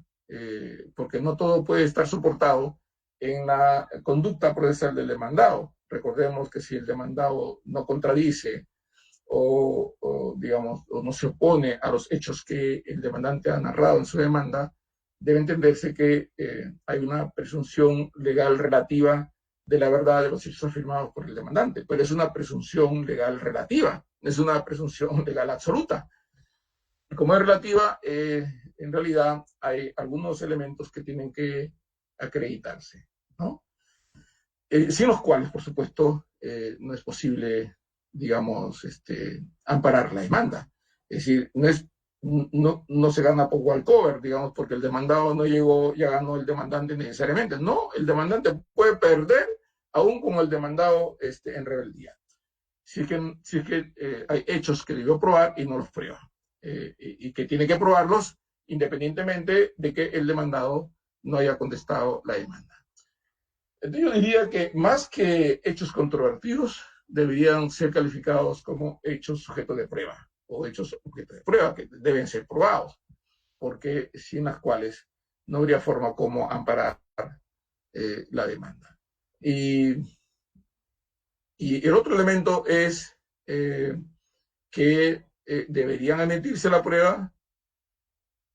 porque no todo puede estar soportado en la conducta procesal del demandado. Recordemos que si el demandado no contradice digamos, o no se opone a los hechos que el demandante ha narrado en su demanda, debe entenderse que hay una presunción legal relativa de la verdad de los hechos afirmados por el demandante, pero es una presunción legal relativa, es una presunción legal absoluta. Y como es relativa, en realidad hay algunos elementos que tienen que acreditarse, ¿no? Sin los cuales, por supuesto, no es posible, digamos, amparar la demanda. Es decir, no se gana por walkover, digamos, porque el demandado no llegó, ya ganó el demandante necesariamente. No, el demandante puede perder aún con el demandado en rebeldía. Si es que hay hechos que debió probar y no los prueba. Y que tiene que probarlos independientemente de que el demandado no haya contestado la demanda. Entonces yo diría que más que hechos controvertidos, deberían ser calificados como hechos sujetos de prueba o hechos objeto de prueba que deben ser probados, porque sin las cuales no habría forma como amparar la demanda. Y el otro elemento es que deberían admitirse la prueba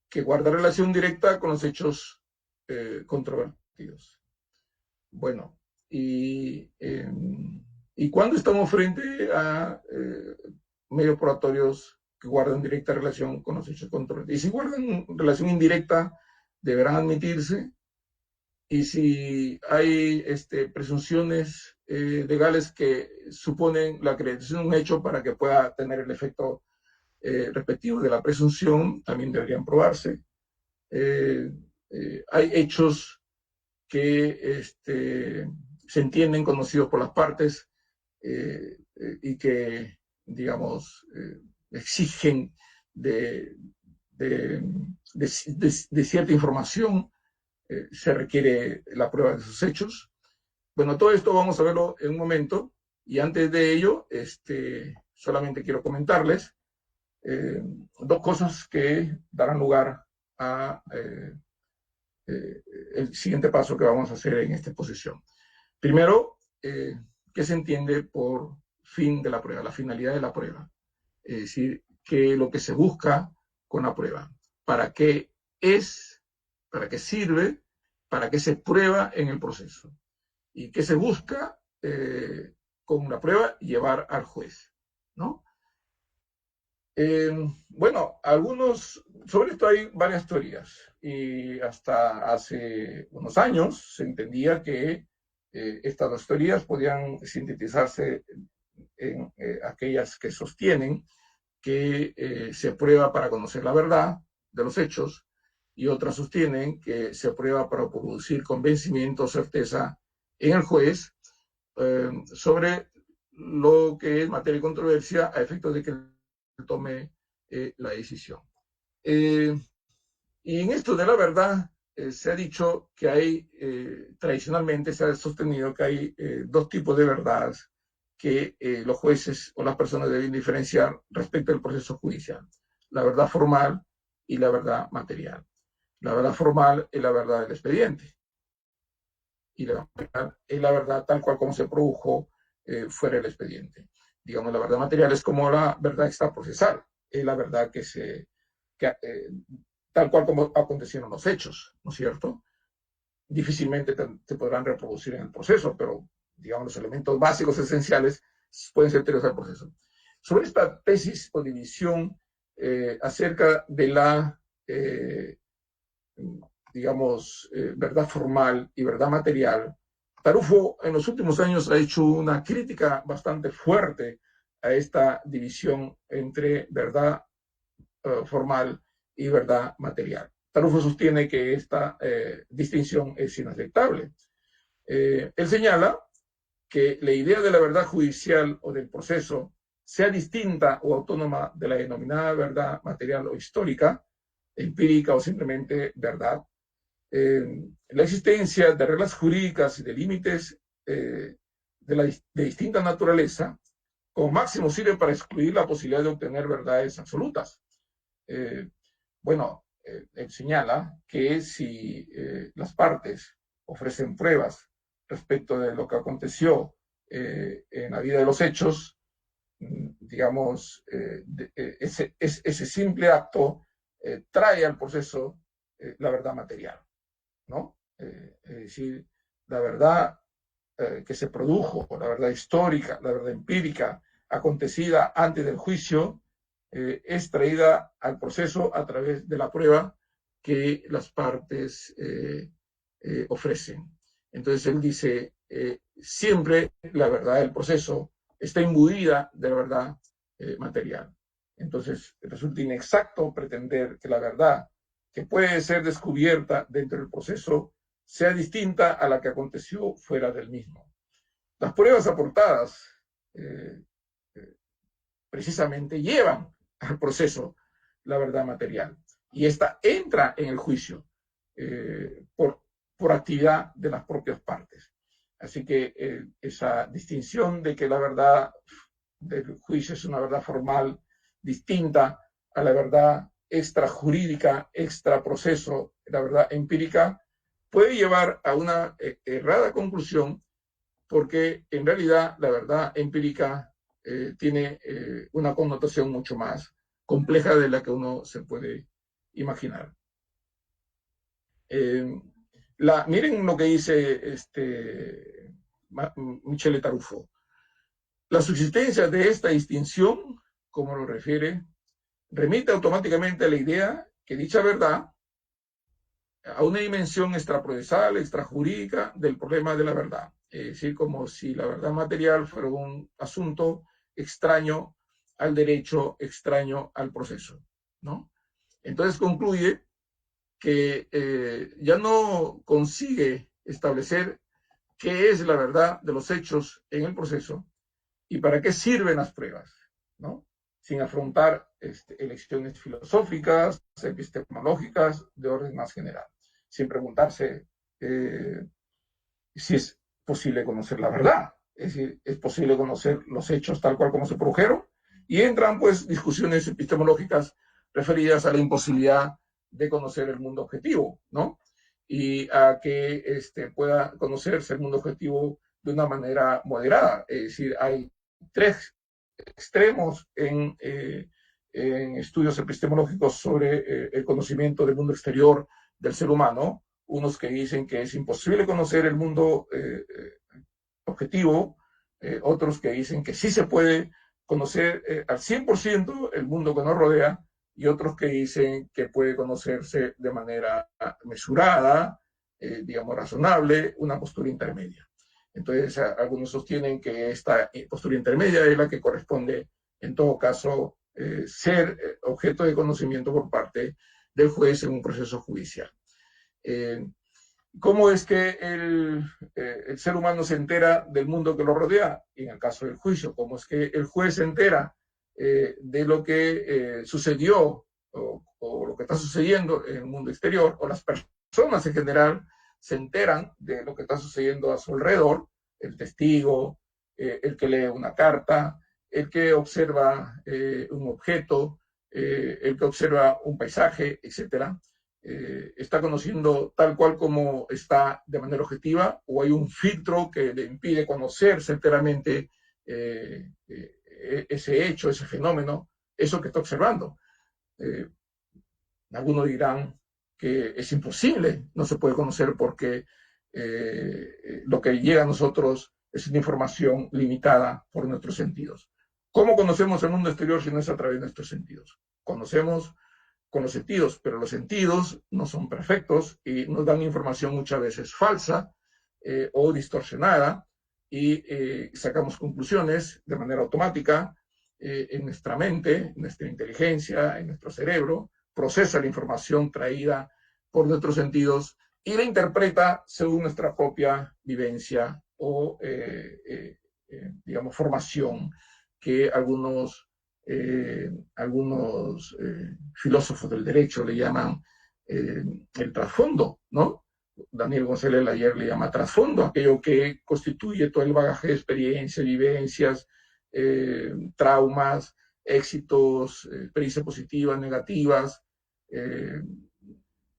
que guarda relación directa con los hechos controvertidos. Bueno, y cuando estamos frente a medios probatorios que guardan directa relación con los hechos controvertidos, y si guardan relación indirecta, deberán admitirse, y si hay presunciones legales que suponen la acreditación de un hecho para que pueda tener el efecto respectivo de la presunción, también deberían probarse. Hay hechos que se entienden conocidos por las partes y que, digamos, exigen de cierta información, se requiere la prueba de esos hechos. Bueno, todo esto vamos a verlo en un momento, y antes de ello, solamente quiero comentarles dos cosas que darán lugar a el siguiente paso que vamos a hacer en esta exposición. Primero, ¿qué se entiende por fin de la prueba? La finalidad de la prueba. Es decir, que lo que se busca con la prueba. ¿Para qué es? ¿Para qué sirve? ¿Para qué se prueba en el proceso? ¿Y qué se busca con la prueba? Llevar al juez, ¿no? Bueno, sobre esto hay varias teorías, y hasta hace unos años se entendía que estas dos teorías podían sintetizarse en aquellas que sostienen que se prueba para conocer la verdad de los hechos, y otras sostienen que se prueba para producir convencimiento o certeza en el juez sobre lo que es materia de controversia a efectos de que tome la decisión. Y en esto de la verdad se ha dicho que hay, tradicionalmente se ha sostenido que hay dos tipos de verdades que los jueces o las personas deben diferenciar respecto al proceso judicial: la verdad formal y la verdad material. La verdad formal es la verdad del expediente, y la verdad es la verdad tal cual como se produjo fuera del expediente. Digamos, la verdad material es como la verdad extraprocesal, es la verdad tal cual como acontecieron los hechos, ¿no es cierto? Difícilmente se podrán reproducir en el proceso, pero, digamos, los elementos básicos esenciales pueden ser teorías del proceso. Sobre esta tesis o división acerca de la, digamos, verdad formal y verdad material, Tarufo en los últimos años ha hecho una crítica bastante fuerte a esta división entre verdad formal y verdad material. Tarufo sostiene que esta distinción es inaceptable. Él señala que la idea de la verdad judicial o del proceso sea distinta o autónoma de la denominada verdad material o histórica, empírica o simplemente verdad. La existencia de reglas jurídicas y de límites de distinta naturaleza, como máximo sirve para excluir la posibilidad de obtener verdades absolutas. Bueno, él señala que si las partes ofrecen pruebas respecto de lo que aconteció en la vida de los hechos, digamos, ese simple acto trae al proceso la verdad material, ¿no? Es decir, la verdad que se produjo, la verdad histórica, la verdad empírica, acontecida antes del juicio, es traída al proceso a través de la prueba que las partes ofrecen. Entonces él dice, siempre la verdad del proceso está imbuida de la verdad material. Entonces resulta inexacto pretender que la verdad que puede ser descubierta dentro del proceso sea distinta a la que aconteció fuera del mismo. Las pruebas aportadas precisamente llevan al proceso la verdad material y esta entra en el juicio por actividad de las propias partes. Así que esa distinción de que la verdad del juicio es una verdad formal distinta a la verdad extrajurídica, extraproceso, la verdad empírica, puede llevar a una errada conclusión, porque en realidad la verdad empírica tiene una connotación mucho más compleja de la que uno se puede imaginar. Miren lo que dice Michele Tarufo. La subsistencia de esta distinción, como lo refiere, remite automáticamente a la idea que dicha verdad a una dimensión extraprocesal, extrajurídica del problema de la verdad. Es decir, como si la verdad material fuera un asunto extraño al derecho, extraño al proceso, ¿no? Entonces concluye que ya no consigue establecer qué es la verdad de los hechos en el proceso y para qué sirven las pruebas, ¿no? Sin afrontar elecciones filosóficas, epistemológicas, de orden más general, sin preguntarse si es posible conocer la verdad, es decir, es posible conocer los hechos tal cual como se produjeron, y entran pues discusiones epistemológicas referidas a la imposibilidad de conocer el mundo objetivo, ¿no? Y a que pueda conocerse el mundo objetivo de una manera moderada, es decir, hay tres extremos en estudios epistemológicos sobre el conocimiento del mundo exterior del ser humano, unos que dicen que es imposible conocer el mundo objetivo, otros que dicen que sí se puede conocer al 100% el mundo que nos rodea, y otros que dicen que puede conocerse de manera mesurada, digamos razonable, una postura intermedia. Entonces, algunos sostienen que esta postura intermedia es la que corresponde, en todo caso, ser objeto de conocimiento por parte del juez en un proceso judicial. ¿Cómo es que el ser humano se entera del mundo que lo rodea? En el caso del juicio, ¿cómo es que el juez se entera de lo que sucedió o lo que está sucediendo en el mundo exterior, o las personas en general se enteran de lo que está sucediendo a su alrededor? El testigo, el que lee una carta, el que observa un objeto, el que observa un paisaje, etcétera. Está conociendo tal cual como está de manera objetiva, o hay un filtro que le impide conocer certeramente ese hecho, ese fenómeno, eso que está observando. Algunos dirán que es imposible, no se puede conocer porque lo que llega a nosotros es una información limitada por nuestros sentidos. ¿Cómo conocemos el mundo exterior si no es a través de nuestros sentidos? Conocemos con los sentidos, pero los sentidos no son perfectos y nos dan información muchas veces falsa o distorsionada, y sacamos conclusiones de manera automática en nuestra mente, en nuestra inteligencia, en nuestro cerebro, procesa la información traída por nuestros sentidos y la interpreta según nuestra propia vivencia o, digamos, formación que algunos filósofos del derecho le llaman el trasfondo, ¿no? Daniel González ayer le llama trasfondo, aquello que constituye todo el bagaje de experiencias, vivencias, traumas, éxitos, experiencias positivas, negativas,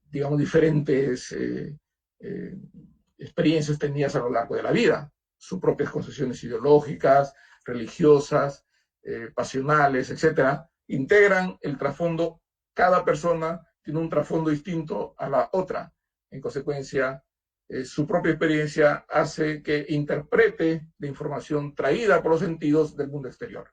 digamos, diferentes experiencias tenidas a lo largo de la vida. sus propias concepciones ideológicas, religiosas, pasionales, etcétera, integran el trasfondo. Cada persona tiene un trasfondo distinto a la otra. En consecuencia, su propia experiencia hace que interprete la información traída por los sentidos del mundo exterior.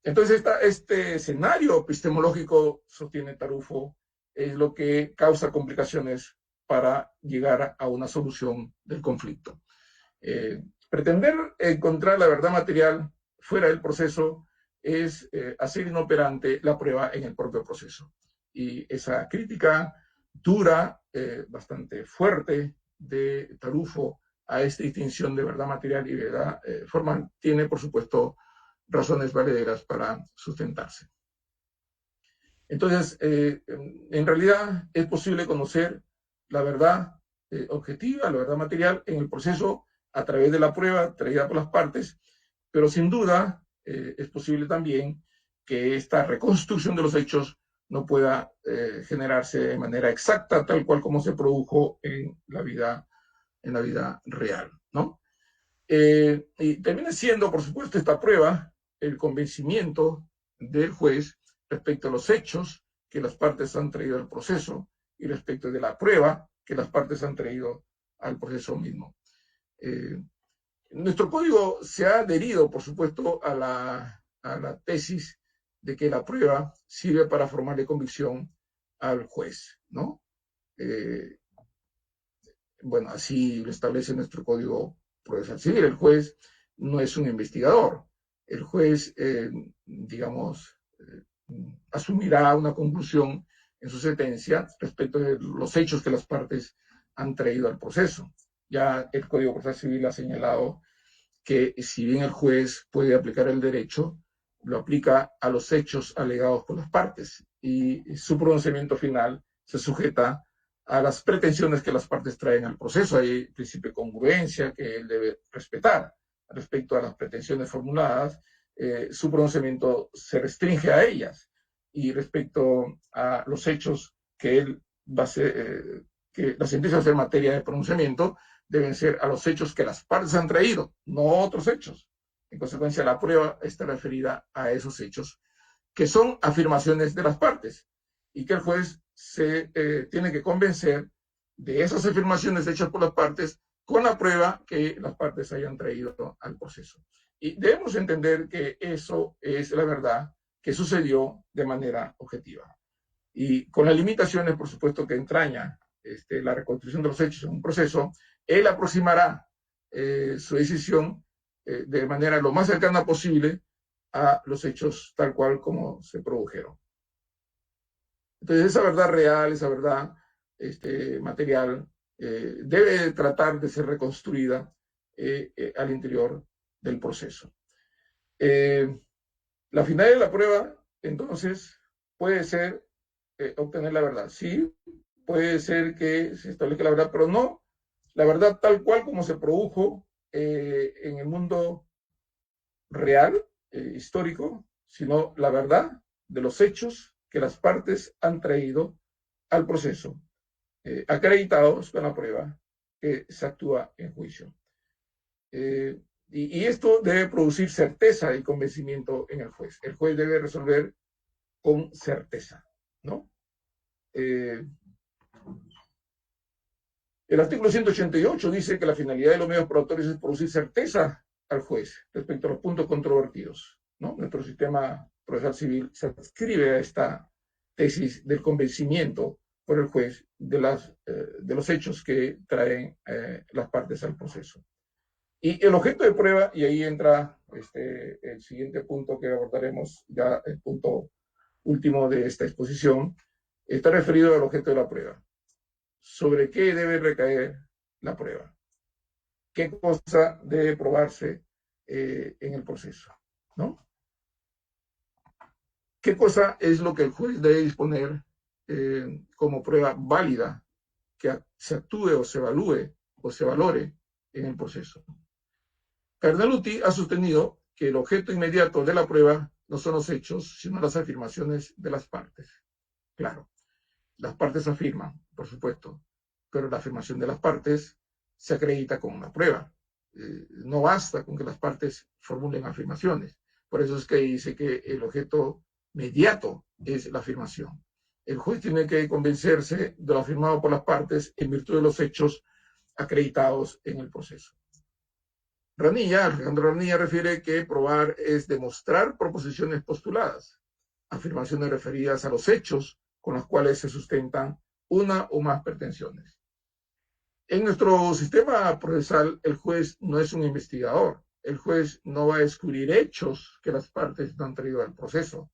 Entonces, este escenario epistemológico, sostiene Tarufo, es lo que causa complicaciones para llegar a una solución del conflicto. Pretender encontrar la verdad material fuera del proceso es hacer inoperante la prueba en el propio proceso. Y esa crítica dura, bastante fuerte, de Tarufo a esta distinción de verdad material y verdad formal tiene, por supuesto, razones valederas para sustentarse. Entonces, en realidad es posible conocer la verdad objetiva, la verdad material en el proceso a través de la prueba traída por las partes, pero sin duda es posible también que esta reconstrucción de los hechos no pueda generarse de manera exacta, tal cual como se produjo en la vida real, ¿no? Y termina siendo, por supuesto, esta prueba el convencimiento del juez respecto a los hechos que las partes han traído al proceso y respecto de la prueba que las partes han traído al proceso mismo. Nuestro código se ha adherido, por supuesto, a la tesis de que la prueba sirve para formarle convicción al juez, ¿no? Bueno, así lo establece nuestro código procesal civil. El juez no es un investigador. El juez, digamos, asumirá una conclusión en su sentencia respecto de los hechos que las partes han traído al proceso. Ya el Código Procesal Civil ha señalado que si bien el juez puede aplicar el derecho, lo aplica a los hechos alegados por las partes y su pronunciamiento final se sujeta a las pretensiones que las partes traen al proceso. Hay principio de congruencia que él debe respetar. Respecto a las pretensiones formuladas, su pronunciamiento se restringe a ellas, y respecto a los hechos que él va a ser, que la sentencia va a ser materia de pronunciamiento, deben ser a los hechos que las partes han traído, no otros hechos. En consecuencia, la prueba está referida a esos hechos que son afirmaciones de las partes y que el juez se tiene que convencer de esas afirmaciones hechas por las partes con la prueba que las partes hayan traído al proceso. Y debemos entender que eso es la verdad que sucedió de manera objetiva. Y con las limitaciones, por supuesto, que entraña la reconstrucción de los hechos en un proceso, él aproximará su decisión de manera lo más cercana posible a los hechos tal cual como se produjeron. Entonces, esa verdad real, esa verdad material, debe tratar de ser reconstruida al interior del proceso. La finalidad de la prueba, entonces, puede ser obtener la verdad. Sí, puede ser que se establezca la verdad, pero no la verdad tal cual como se produjo en el mundo real, histórico, sino la verdad de los hechos que las partes han traído al proceso, acreditados con la prueba que se actúa en juicio. Y esto debe producir certeza y convencimiento en el juez. El juez debe resolver con certeza, ¿no? El artículo 188 dice que la finalidad de los medios probatorios es producir certeza al juez respecto a los puntos controvertidos, ¿no? Nuestro sistema procesal civil se adscribe a esta tesis del convencimiento por el juez de los hechos que traen las partes al proceso. Y el objeto de prueba, y ahí entra el siguiente punto que abordaremos, ya el punto último de esta exposición, está referido al objeto de la prueba. ¿Sobre qué debe recaer la prueba? ¿Qué cosa debe probarse en el proceso? ¿No? ¿Qué cosa es lo que el juez debe disponer como prueba válida que se actúe o se evalúe o se valore en el proceso? Carneluti ha sostenido que el objeto inmediato de la prueba no son los hechos, sino las afirmaciones de las partes. Claro, las partes afirman, por supuesto, pero la afirmación de las partes se acredita con una prueba. No basta con que las partes formulen afirmaciones. Por eso es que dice que el objeto mediato es la afirmación. El juez tiene que convencerse de lo afirmado por las partes en virtud de los hechos acreditados en el proceso. Alejandro Ranilla refiere que probar es demostrar proposiciones postuladas, afirmaciones referidas a los hechos con los cuales se sustentan una o más pretensiones. En nuestro sistema procesal, el juez no es un investigador. El juez no va a descubrir hechos que las partes no han traído al proceso.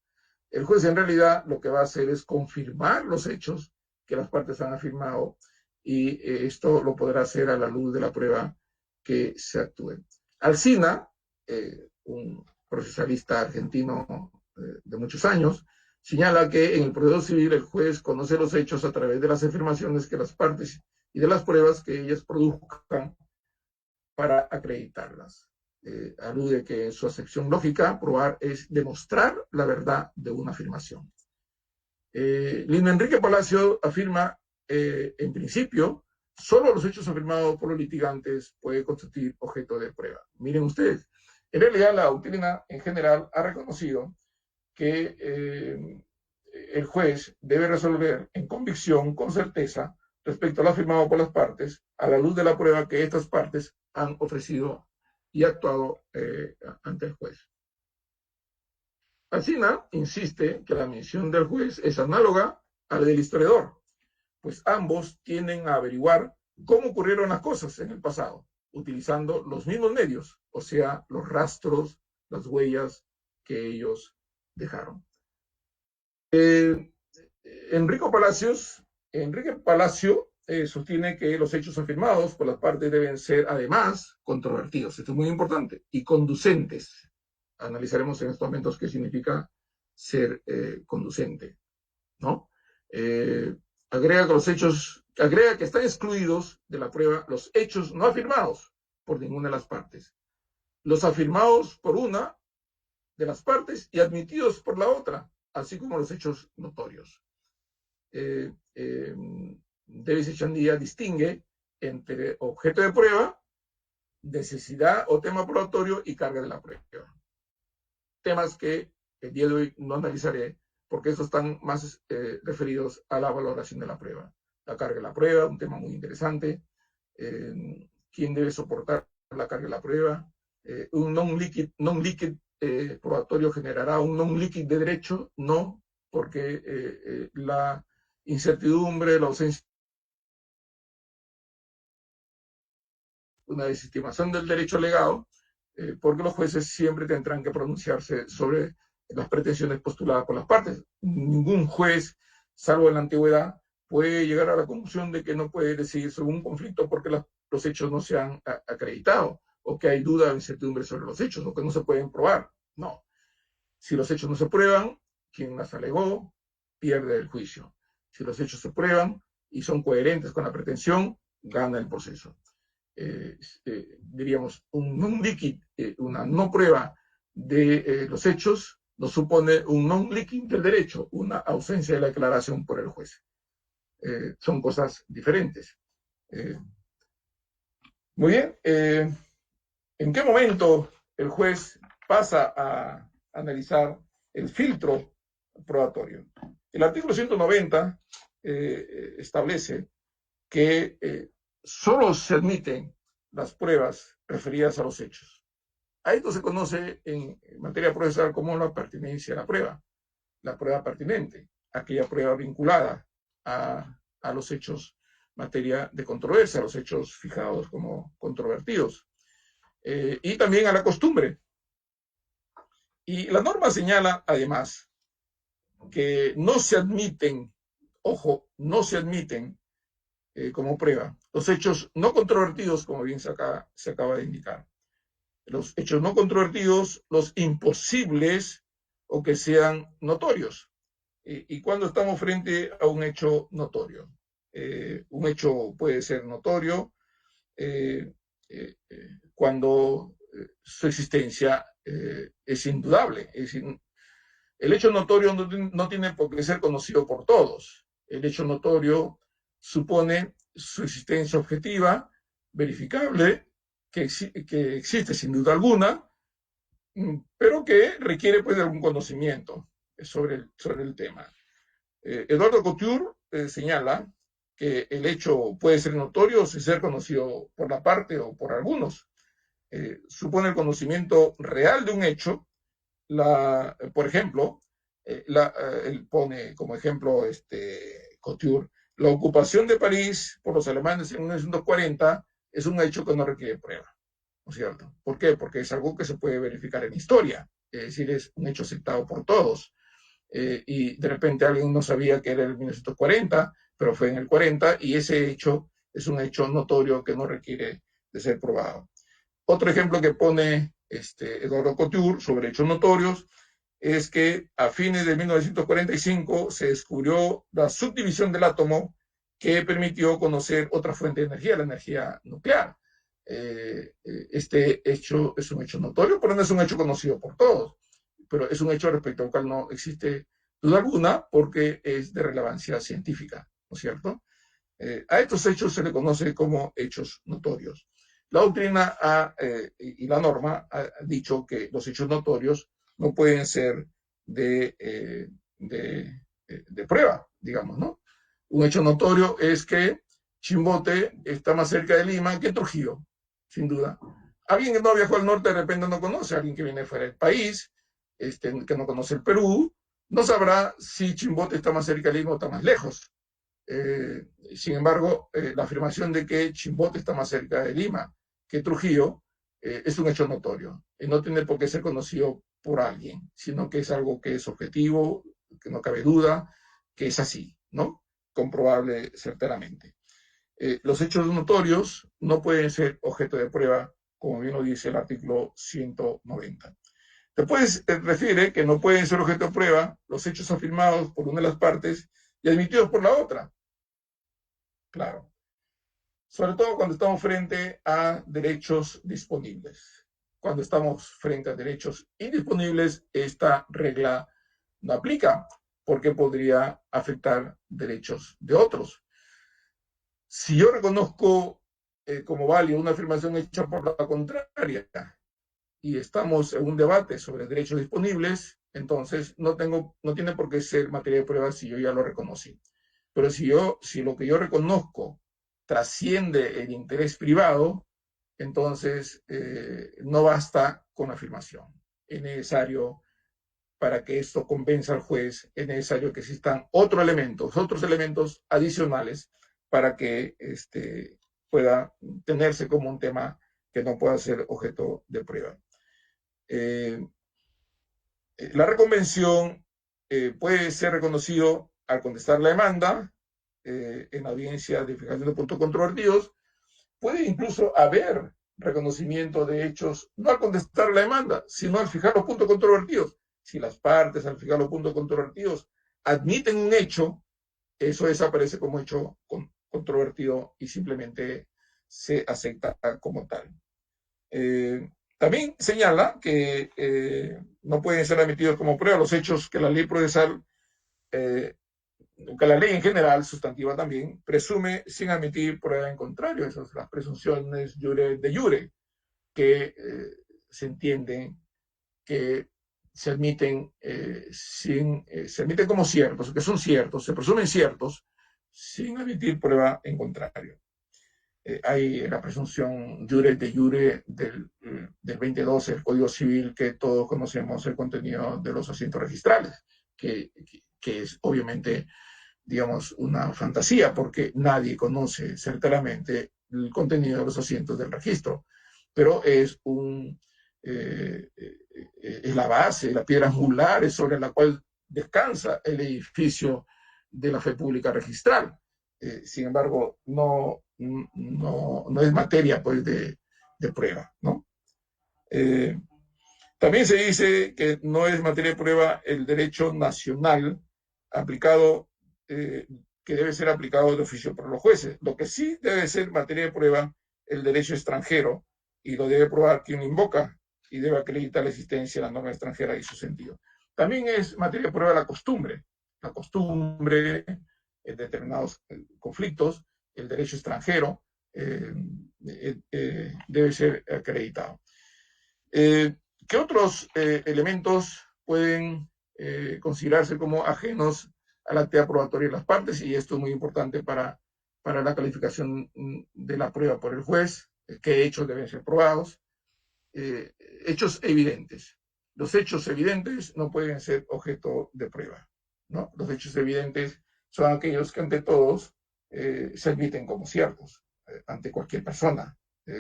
El juez en realidad lo que va a hacer es confirmar los hechos que las partes han afirmado y esto lo podrá hacer a la luz de la prueba que se actúe. Alsina, un procesalista argentino de muchos años, señala que en el proceso civil el juez conoce los hechos a través de las afirmaciones que las partes y de las pruebas que ellas produzcan para acreditarlas. Alude que en su acepción lógica, probar es demostrar la verdad de una afirmación. Lino Enrique Palacio afirma, en principio, solo los hechos afirmados por los litigantes pueden constituir objeto de prueba. Miren ustedes, en realidad la doctrina en general ha reconocido que el juez debe resolver en convicción, con certeza, respecto a lo afirmado por las partes, a la luz de la prueba que estas partes han ofrecido y actuado ante el juez. Alsina insiste que la misión del juez es análoga a la del historiador, pues ambos tienden a averiguar cómo ocurrieron las cosas en el pasado, utilizando los mismos medios, o sea, los rastros, las huellas que ellos dejaron. Enrique Palacio sostiene que los hechos afirmados por las partes deben ser además controvertidos, esto es muy importante, y conducentes. Analizaremos en estos momentos qué significa ser conducente, ¿no? Agrega que están excluidos de la prueba los hechos no afirmados por ninguna de las partes, los afirmados por una de las partes y admitidos por la otra, así como los hechos notorios. Davis Echandía distingue entre objeto de prueba, necesidad o tema probatorio y carga de la prueba. Temas que el día de hoy no analizaré porque estos están más referidos a la valoración de la prueba. La carga de la prueba, un tema muy interesante. ¿Quién debe soportar la carga de la prueba? Un non-liquid probatorio generará un non-liquid de derecho, no, porque la incertidumbre, la ausencia, una desestimación del derecho legado, porque los jueces siempre tendrán que pronunciarse sobre las pretensiones postuladas por las partes. Ningún juez, salvo en la antigüedad, puede llegar a la conclusión de que no puede decidir sobre un conflicto porque los hechos no se han acreditado, o que hay duda o incertidumbre sobre los hechos, o que no se pueden probar. No. Si los hechos no se prueban, quien las alegó pierde el juicio. Si los hechos se prueban y son coherentes con la pretensión, gana el proceso. Diríamos, un non-liquid, una no prueba de los hechos, nos supone un non-liquid del derecho, una ausencia de la declaración por el juez. Son cosas diferentes. Muy bien. ¿En qué momento el juez pasa a analizar el filtro probatorio? El artículo 190 establece que solo se admiten las pruebas referidas a los hechos. A esto se conoce en materia procesal como la pertinencia de la prueba pertinente, aquella prueba vinculada a los hechos materia de controversia, a los hechos fijados como controvertidos, y también a la costumbre. Y la norma señala además que no se admiten, ojo, no se admiten como prueba los hechos no controvertidos, como bien se acaba de indicar. Los hechos no controvertidos, los imposibles o que sean notorios. ¿Y cuando estamos frente a un hecho notorio? Un hecho puede ser notorio cuando su existencia es indudable. Es decir, el hecho notorio no tiene por qué ser conocido por todos. El hecho notorio supone su existencia objetiva, verificable, que existe sin duda alguna, pero que requiere pues de algún conocimiento sobre el tema. Eduardo Couture señala que el hecho puede ser notorio sin ser conocido por la parte o por algunos. Supone el conocimiento real de un hecho. Por ejemplo, él pone como ejemplo Couture, la ocupación de París por los alemanes en 1940 es un hecho que no requiere prueba, ¿no es cierto? ¿Por qué? Porque es algo que se puede verificar en historia, es decir, es un hecho aceptado por todos. Y de repente alguien no sabía que era el 1940, pero fue en el 40 y ese hecho es un hecho notorio que no requiere de ser probado. Otro ejemplo que pone Eduardo Couture sobre hechos notorios es que a fines de 1945 se descubrió la subdivisión del átomo que permitió conocer otra fuente de energía, la energía nuclear. Este hecho es un hecho notorio, pero no es un hecho conocido por todos, pero es un hecho respecto al cual no existe duda alguna porque es de relevancia científica, ¿no es cierto? A estos hechos se le conoce como hechos notorios. La doctrina y la norma ha dicho que los hechos notorios no pueden ser de prueba, digamos, ¿no? Un hecho notorio es que Chimbote está más cerca de Lima que Trujillo, sin duda. Alguien que no viajó al norte de repente no conoce, alguien que viene fuera del país, que no conoce el Perú, no sabrá si Chimbote está más cerca de Lima o está más lejos. Sin embargo, la afirmación de que Chimbote está más cerca de Lima que Trujillo es un hecho notorio y no tiene por qué ser conocido por alguien, sino que es algo que es objetivo, que no cabe duda, que es así, ¿no? Comprobable certeramente. Los hechos notorios no pueden ser objeto de prueba, como bien lo dice el artículo 190. Después refiere que no pueden ser objeto de prueba los hechos afirmados por una de las partes y admitidos por la otra. Claro. Sobre todo cuando estamos frente a derechos disponibles. Cuando estamos frente a derechos indisponibles, esta regla no aplica porque podría afectar derechos de otros. Si yo reconozco como válida una afirmación hecha por la contraria y estamos en un debate sobre derechos disponibles, entonces no tiene por qué ser materia de prueba si yo ya lo reconocí. Pero si lo que yo reconozco trasciende el interés privado, entonces no basta con afirmación. Es necesario, para que esto convenza al juez, es necesario que existan otros elementos adicionales para que pueda tenerse como un tema que no pueda ser objeto de prueba. La reconvención puede ser reconocido al contestar la demanda en la audiencia de fijación de puntos controvertidos. Puede incluso haber reconocimiento de hechos no al contestar la demanda, sino al fijar los puntos controvertidos. Si las partes al fijar los puntos controvertidos admiten un hecho, eso desaparece como hecho controvertido y simplemente se acepta como tal. También señala que no pueden ser admitidos como prueba los hechos que la ley procesal, que la ley en general, sustantiva también, presume sin admitir prueba en contrario. Esas son las presunciones de jure, que se entienden que se admiten, se admiten como ciertos, que son ciertos, se presumen ciertos, sin admitir prueba en contrario. Hay la presunción de jure del 2012 del Código Civil, que todos conocemos el contenido de los asientos registrales, que es obviamente, digamos, una fantasía, porque nadie conoce certeramente el contenido de los asientos del registro, pero es la base, la piedra angular sobre la cual descansa el edificio de la fe pública registral. Sin embargo, no es materia pues, de prueba, ¿no? También se dice que no es materia de prueba el derecho nacional aplicado, que debe ser aplicado de oficio por los jueces. Lo que sí debe ser materia de prueba el derecho extranjero, y lo debe probar quien lo invoca y debe acreditar la existencia de la norma extranjera y su sentido. También es materia de prueba la costumbre en determinados conflictos, el derecho extranjero, debe ser acreditado. ¿Qué otros elementos pueden considerarse como ajenos a la actividad probatoria de las partes? Y esto es muy importante para la calificación de la prueba por el juez. ¿Qué hechos deben ser probados? Hechos evidentes. Los hechos evidentes no pueden ser objeto de prueba, ¿no? Los hechos evidentes son aquellos que ante todos se admiten como ciertos ante cualquier persona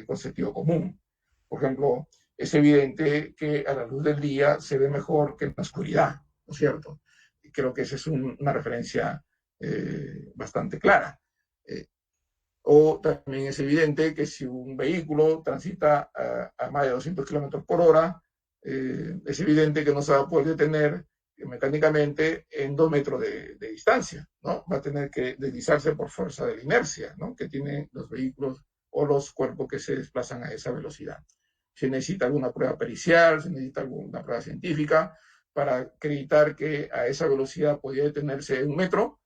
con sentido común. Por ejemplo, es evidente que a la luz del día se ve mejor que en la oscuridad, ¿no es cierto? Y creo que esa es una referencia bastante clara. O también es evidente que si un vehículo transita a más de 200 kilómetros por hora, es evidente que no se va a poder detener mecánicamente en 2 metros de distancia, ¿no? Va a tener que deslizarse por fuerza de la inercia, ¿no? Que tienen los vehículos o los cuerpos que se desplazan a esa velocidad. Se necesita alguna prueba pericial, se necesita alguna prueba científica para acreditar que a esa velocidad podía detenerse en 1 metro,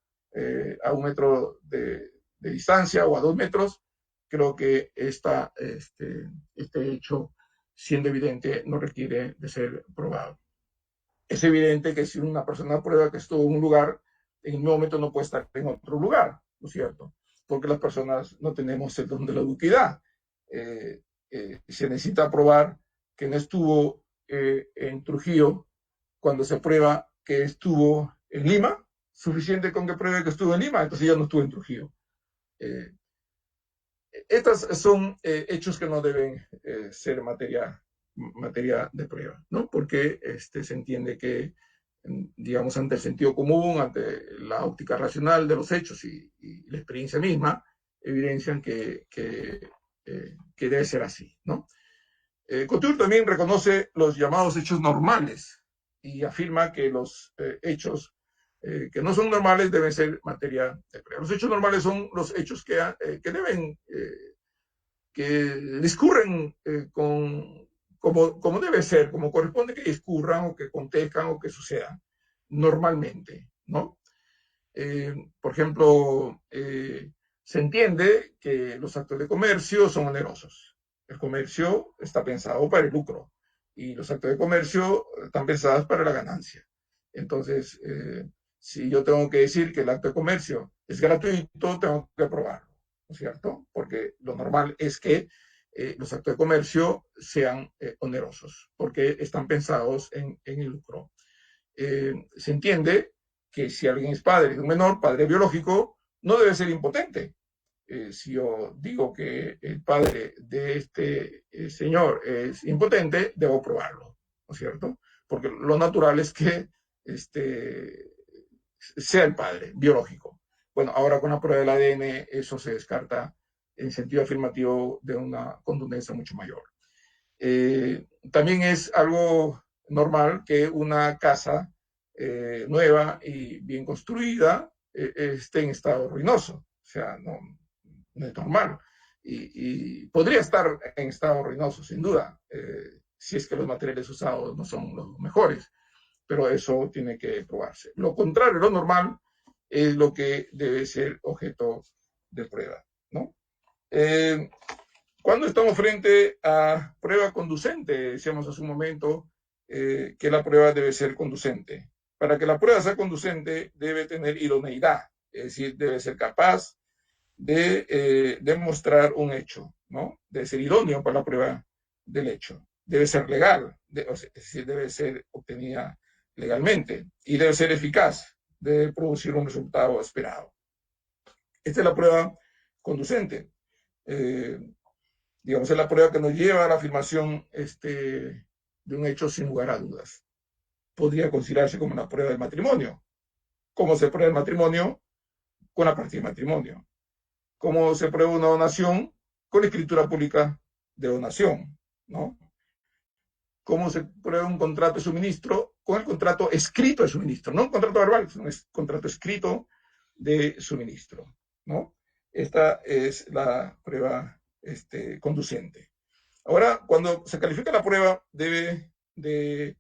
a 1 metro de distancia o a 2 metros. Creo que este hecho, siendo evidente, no requiere de ser probado. Es evidente que si una persona prueba que estuvo en un lugar, en el mismo momento no puede estar en otro lugar, ¿no es cierto? Porque las personas no tenemos el don de la ubicuidad. Se necesita probar que no estuvo en Trujillo cuando se prueba que estuvo en Lima. Suficiente con que pruebe que estuvo en Lima, entonces ya no estuvo en Trujillo. Estas son hechos que no deben ser materia de prueba, ¿no? Porque se entiende que, digamos, ante el sentido común, ante la óptica racional de los hechos y la experiencia misma, evidencian que debe ser así, ¿no? Couture también reconoce los llamados hechos normales y afirma que los hechos que no son normales deben ser materia de prueba. Los hechos normales son los hechos que deben, que discurren como debe ser, como corresponde que discurran o que acontezcan o que sucedan normalmente, ¿no? Por ejemplo, se entiende que los actos de comercio son onerosos. El comercio está pensado para el lucro y los actos de comercio están pensados para la ganancia. Entonces, si yo tengo que decir que el acto de comercio es gratuito, tengo que probarlo, ¿no es cierto? Porque lo normal es que los actos de comercio sean onerosos, porque están pensados en el lucro. Se entiende que si alguien es padre de un menor, padre biológico, no debe ser impotente. Si yo digo que el padre de este señor es impotente, debo probarlo, ¿no es cierto? Porque lo natural es que sea el padre biológico. Bueno, ahora con la prueba del ADN eso se descarta en sentido afirmativo de una contundencia mucho mayor. También es algo normal que una casa nueva y bien construida esté en estado ruinoso. O sea, no es normal. Y podría estar en estado ruinoso, sin duda, si es que los materiales usados no son los mejores. Pero eso tiene que probarse. Lo contrario, lo normal, es lo que debe ser objeto de prueba, ¿no? Cuando estamos frente a prueba conducente, decíamos hace un momento que la prueba debe ser conducente. Para que la prueba sea conducente, debe tener idoneidad, es decir, debe ser capaz de demostrar un hecho, ¿no? Debe ser idóneo para la prueba del hecho. Debe ser legal, es decir, debe ser obtenida legalmente y debe ser eficaz, debe producir un resultado esperado. Esta es la prueba conducente. Digamos, es la prueba que nos lleva a la afirmación de un hecho sin lugar a dudas. Podría considerarse como una prueba del matrimonio. ¿Cómo se prueba el matrimonio? Con la partida de matrimonio. ¿Cómo se prueba una donación? Con la escritura pública de donación, ¿no? ¿Cómo se prueba un contrato de suministro? Con el contrato escrito de suministro, no un contrato verbal, sino un contrato escrito de suministro, ¿no? Esta es la prueba conducente. Ahora, cuando se califica la prueba, debe de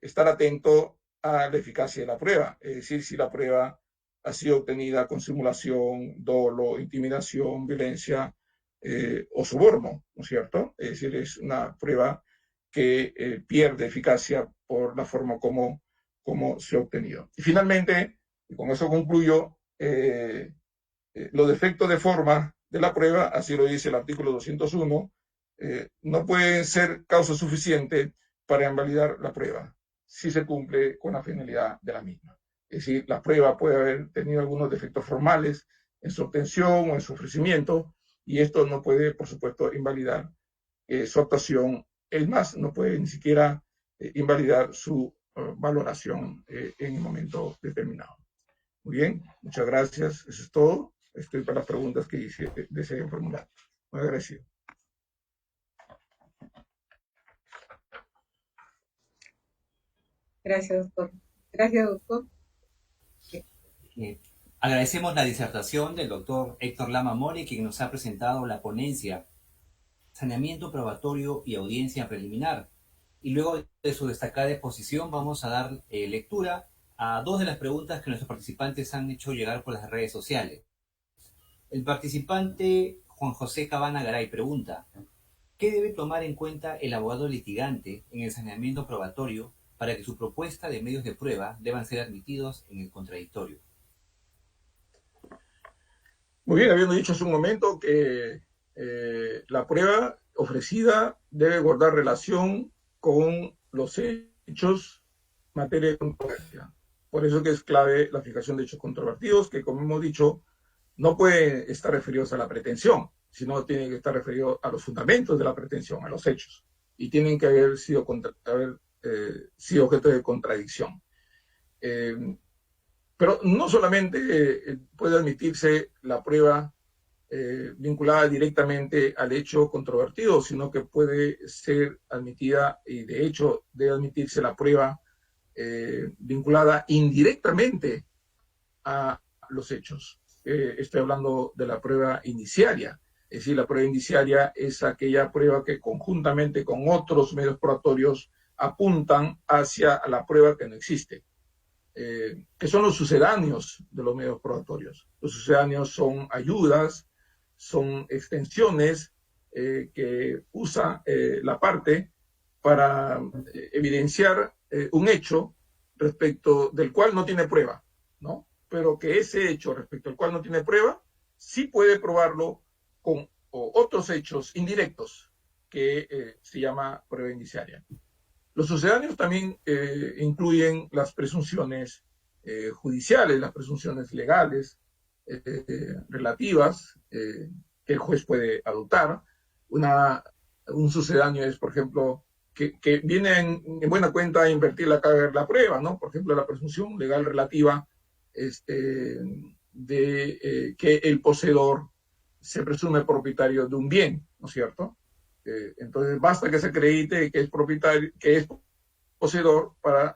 estar atento a la eficacia de la prueba, es decir, si la prueba ha sido obtenida con simulación, dolo, intimidación, violencia o soborno, ¿no es cierto? Es decir, es una prueba que pierde eficacia por la forma como se ha obtenido. Y finalmente, y con eso concluyo, los defectos de forma de la prueba, así lo dice el artículo 201, no pueden ser causa suficiente para invalidar la prueba si se cumple con la finalidad de la misma. Es decir, la prueba puede haber tenido algunos defectos formales en su obtención o en su ofrecimiento, y esto no puede, por supuesto, invalidar su actuación. Es más, no puede ni siquiera invalidar su valoración en el momento determinado. Muy bien, muchas gracias. Eso es todo. Estoy para las preguntas que deseen formular. Muy agradecido. Gracias, doctor. Gracias, doctor. Agradecemos la disertación del doctor Héctor Lama Mori, quien nos ha presentado la ponencia Saneamiento Probatorio y Audiencia Preliminar. Y luego de su destacada exposición vamos a dar lectura a dos de las preguntas que nuestros participantes han hecho llegar por las redes sociales. El participante Juan José Cabana Garay pregunta: ¿qué debe tomar en cuenta el abogado litigante en el saneamiento probatorio para que su propuesta de medios de prueba deban ser admitidos en el contradictorio? Muy bien, habiendo dicho hace un momento que la prueba ofrecida debe guardar relación con los hechos en materia de controversia. Por eso que es clave la fijación de hechos controvertidos, que como hemos dicho, no pueden estar referidos a la pretensión, sino tienen que estar referidos a los fundamentos de la pretensión, a los hechos, y tienen que haber sido objeto de contradicción. Pero no solamente puede admitirse la prueba vinculada directamente al hecho controvertido, sino que puede ser admitida, y de hecho debe admitirse la prueba vinculada indirectamente a los hechos. Estoy hablando de la prueba indiciaria. Es decir, la prueba indiciaria es aquella prueba que conjuntamente con otros medios probatorios apuntan hacia la prueba que no existe. Que son los sucedáneos de los medios probatorios. Los sucedáneos son ayudas, son extensiones que usa la parte para evidenciar un hecho respecto del cual no tiene prueba, ¿no? Pero que ese hecho respecto al cual no tiene prueba, sí puede probarlo con otros hechos indirectos, que se llama prueba indiciaria. Los sucedáneos también incluyen las presunciones judiciales, las presunciones legales relativas que el juez puede adoptar. Un sucedáneo es, por ejemplo, que viene en buena cuenta a invertir la carga de la prueba, ¿no? Por ejemplo, la presunción legal relativa de que el poseedor se presume propietario de un bien, ¿no es cierto? Entonces basta que se acredite que es propietario, que es poseedor para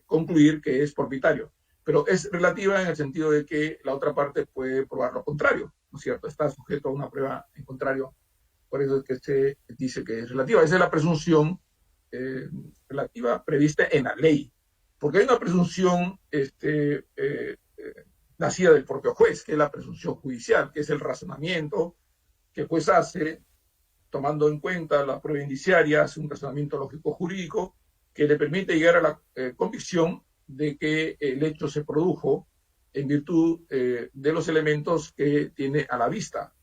concluir que es propietario. Pero es relativa en el sentido de que la otra parte puede probar lo contrario, ¿no es cierto? Está sujeto a una prueba en contrario. Por eso es que se dice que es relativa. Esa es la presunción relativa prevista en la ley. Porque hay una presunción nacida del propio juez, que es la presunción judicial, que es el razonamiento que el juez hace tomando en cuenta la prueba indiciaria, hace un razonamiento lógico-jurídico que le permite llegar a la convicción de que el hecho se produjo en virtud de los elementos que tiene a la vista.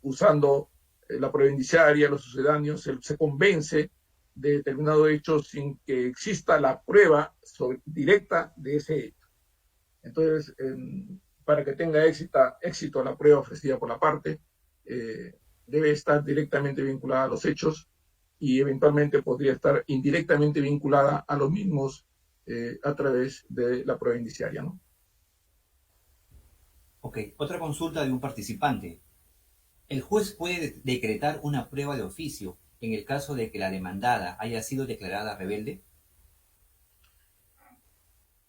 Usando la prueba indiciaria, los sucedáneos, se convence de determinado hecho sin que exista la prueba directa de ese hecho. Entonces, para que tenga éxito la prueba ofrecida por la parte, debe estar directamente vinculada a los hechos y eventualmente podría estar indirectamente vinculada a los mismos a través de la prueba indiciaria, ¿no? Ok, otra consulta de un participante. ¿El juez puede decretar una prueba de oficio en el caso de que la demandada haya sido declarada rebelde?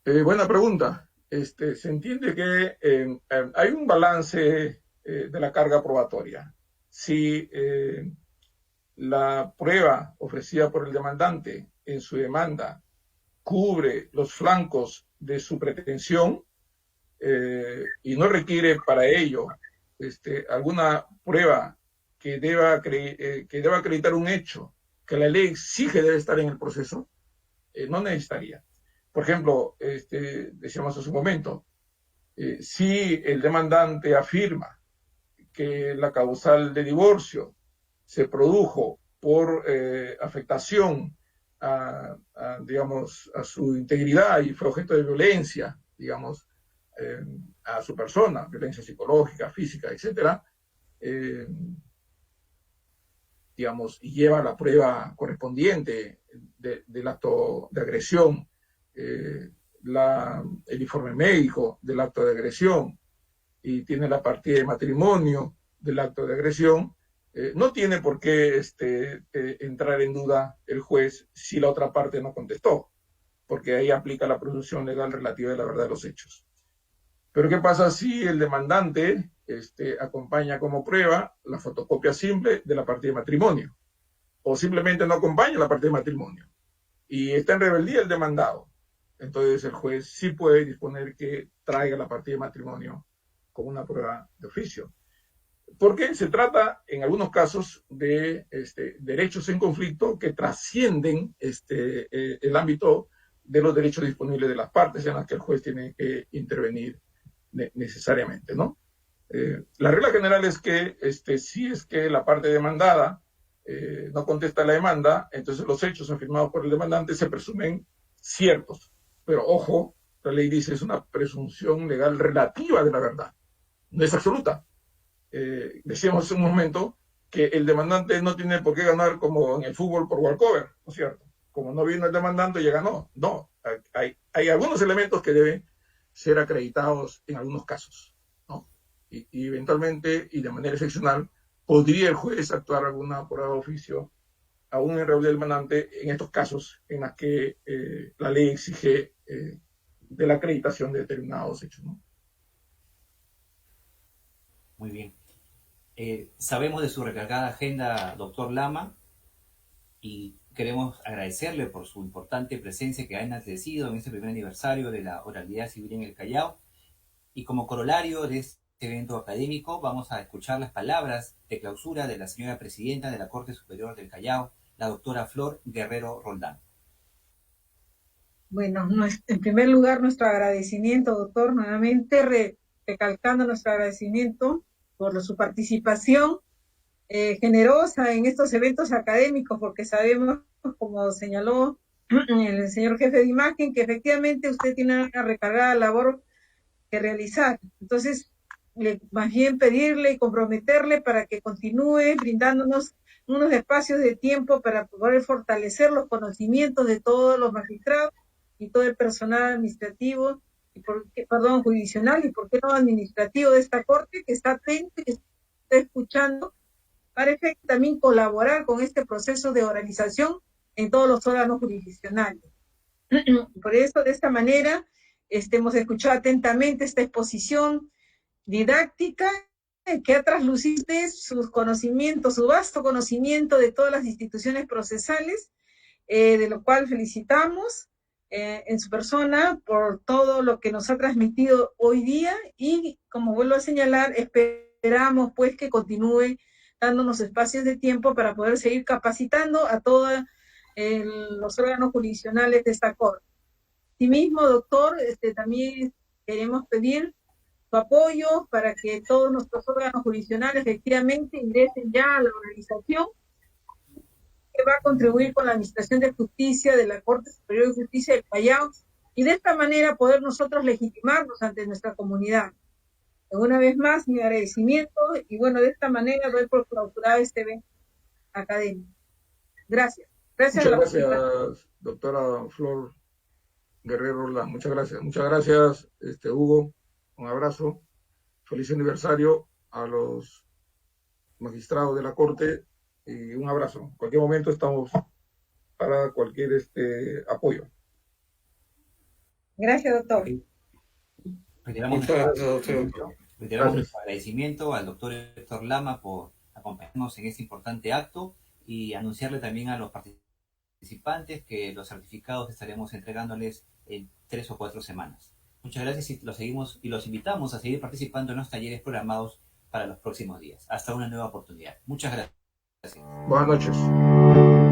Buena pregunta. Se entiende que hay un balance de la carga probatoria. Si la prueba ofrecida por el demandante en su demanda cubre los flancos de su pretensión y no requiere para ello alguna prueba que deba acreditar un hecho que la ley exige debe estar en el proceso, no necesitaría. Por ejemplo, decíamos hace un momento, si el demandante afirma que la causal de divorcio se produjo por afectación digamos, a su integridad y fue objeto de violencia, digamos, a su persona, violencia psicológica, física, etcétera, digamos, y lleva la prueba correspondiente del acto de agresión, el informe médico del acto de agresión, y tiene la partida de matrimonio del acto de agresión, no tiene por qué entrar en duda el juez si la otra parte no contestó, porque ahí aplica la presunción legal relativa de la verdad de los hechos. Pero ¿qué pasa si el demandante acompaña como prueba la fotocopia simple de la partida de matrimonio? O simplemente no acompaña la partida de matrimonio y está en rebeldía el demandado. Entonces el juez sí puede disponer que traiga la partida de matrimonio como una prueba de oficio. Porque se trata, en algunos casos, de derechos en conflicto que trascienden el ámbito de los derechos disponibles de las partes en las que el juez tiene que intervenir necesariamente, ¿no? La regla general es que si es que la parte demandada no contesta la demanda, entonces los hechos afirmados por el demandante se presumen ciertos. Pero ojo, la ley dice es una presunción legal relativa de la verdad, no es absoluta. Decíamos hace un momento que el demandante no tiene por qué ganar como en el fútbol por walkover, ¿no es cierto? Como no vino el demandante, ya ganó. No, hay algunos elementos que deben ser acreditados en algunos casos, ¿no? Y eventualmente, y de manera excepcional, podría el juez actuar alguna prueba de oficio, aún en rebeldía del demandante, en estos casos en los que la ley exige de la acreditación de determinados hechos, ¿no? Muy bien. Sabemos de su recargada agenda, doctor Lama, y queremos agradecerle por su importante presencia que ha enaltecido en este primer aniversario de la oralidad civil en el Callao. Y como corolario de este evento académico, vamos a escuchar las palabras de clausura de la señora presidenta de la Corte Superior del Callao, la doctora Flor Guerrero Roldán. Bueno, en primer lugar, nuestro agradecimiento, doctor, nuevamente recalcando nuestro agradecimiento por su participación generosa en estos eventos académicos, porque sabemos, como señaló el señor jefe de imagen, que efectivamente usted tiene una recargada labor que realizar. Entonces, más bien pedirle y comprometerle para que continúe brindándonos unos espacios de tiempo para poder fortalecer los conocimientos de todos los magistrados y todo el personal administrativo, judicional y por qué no administrativo de esta corte, que está atento y que está escuchando, para efecto también colaborar con este proceso de oralización en todos los órganos jurisdiccionales. Por eso, de esta manera, hemos escuchado atentamente esta exposición didáctica que ha traslucido sus conocimientos, su vasto conocimiento de todas las instituciones procesales, de lo cual felicitamos en su persona por todo lo que nos ha transmitido hoy día y, como vuelvo a señalar, esperamos pues que continúe dándonos espacios de tiempo para poder seguir capacitando a todos los órganos jurisdiccionales de esta Corte. Asimismo, doctor, también queremos pedir su apoyo para que todos nuestros órganos jurisdiccionales efectivamente ingresen ya a la organización que va a contribuir con la administración de justicia de la Corte Superior de Justicia del Callao y de esta manera poder nosotros legitimarnos ante nuestra comunidad. Una vez más, mi agradecimiento y bueno, de esta manera doy por clausurado este evento académico. Gracias. Muchas gracias, doctora Flor Guerrero Roldán. Muchas gracias. Muchas gracias, Hugo. Un abrazo. Feliz aniversario a los magistrados de la Corte y un abrazo. En cualquier momento estamos para cualquier apoyo. Gracias, doctor. Reiteramos nuestro agradecimiento al doctor Héctor Lama por acompañarnos en este importante acto y anunciarle también a los participantes que los certificados estaremos entregándoles en 3 o 4 semanas. Muchas gracias y los invitamos a seguir participando en los talleres programados para los próximos días. Hasta una nueva oportunidad. Muchas gracias. Buenas noches.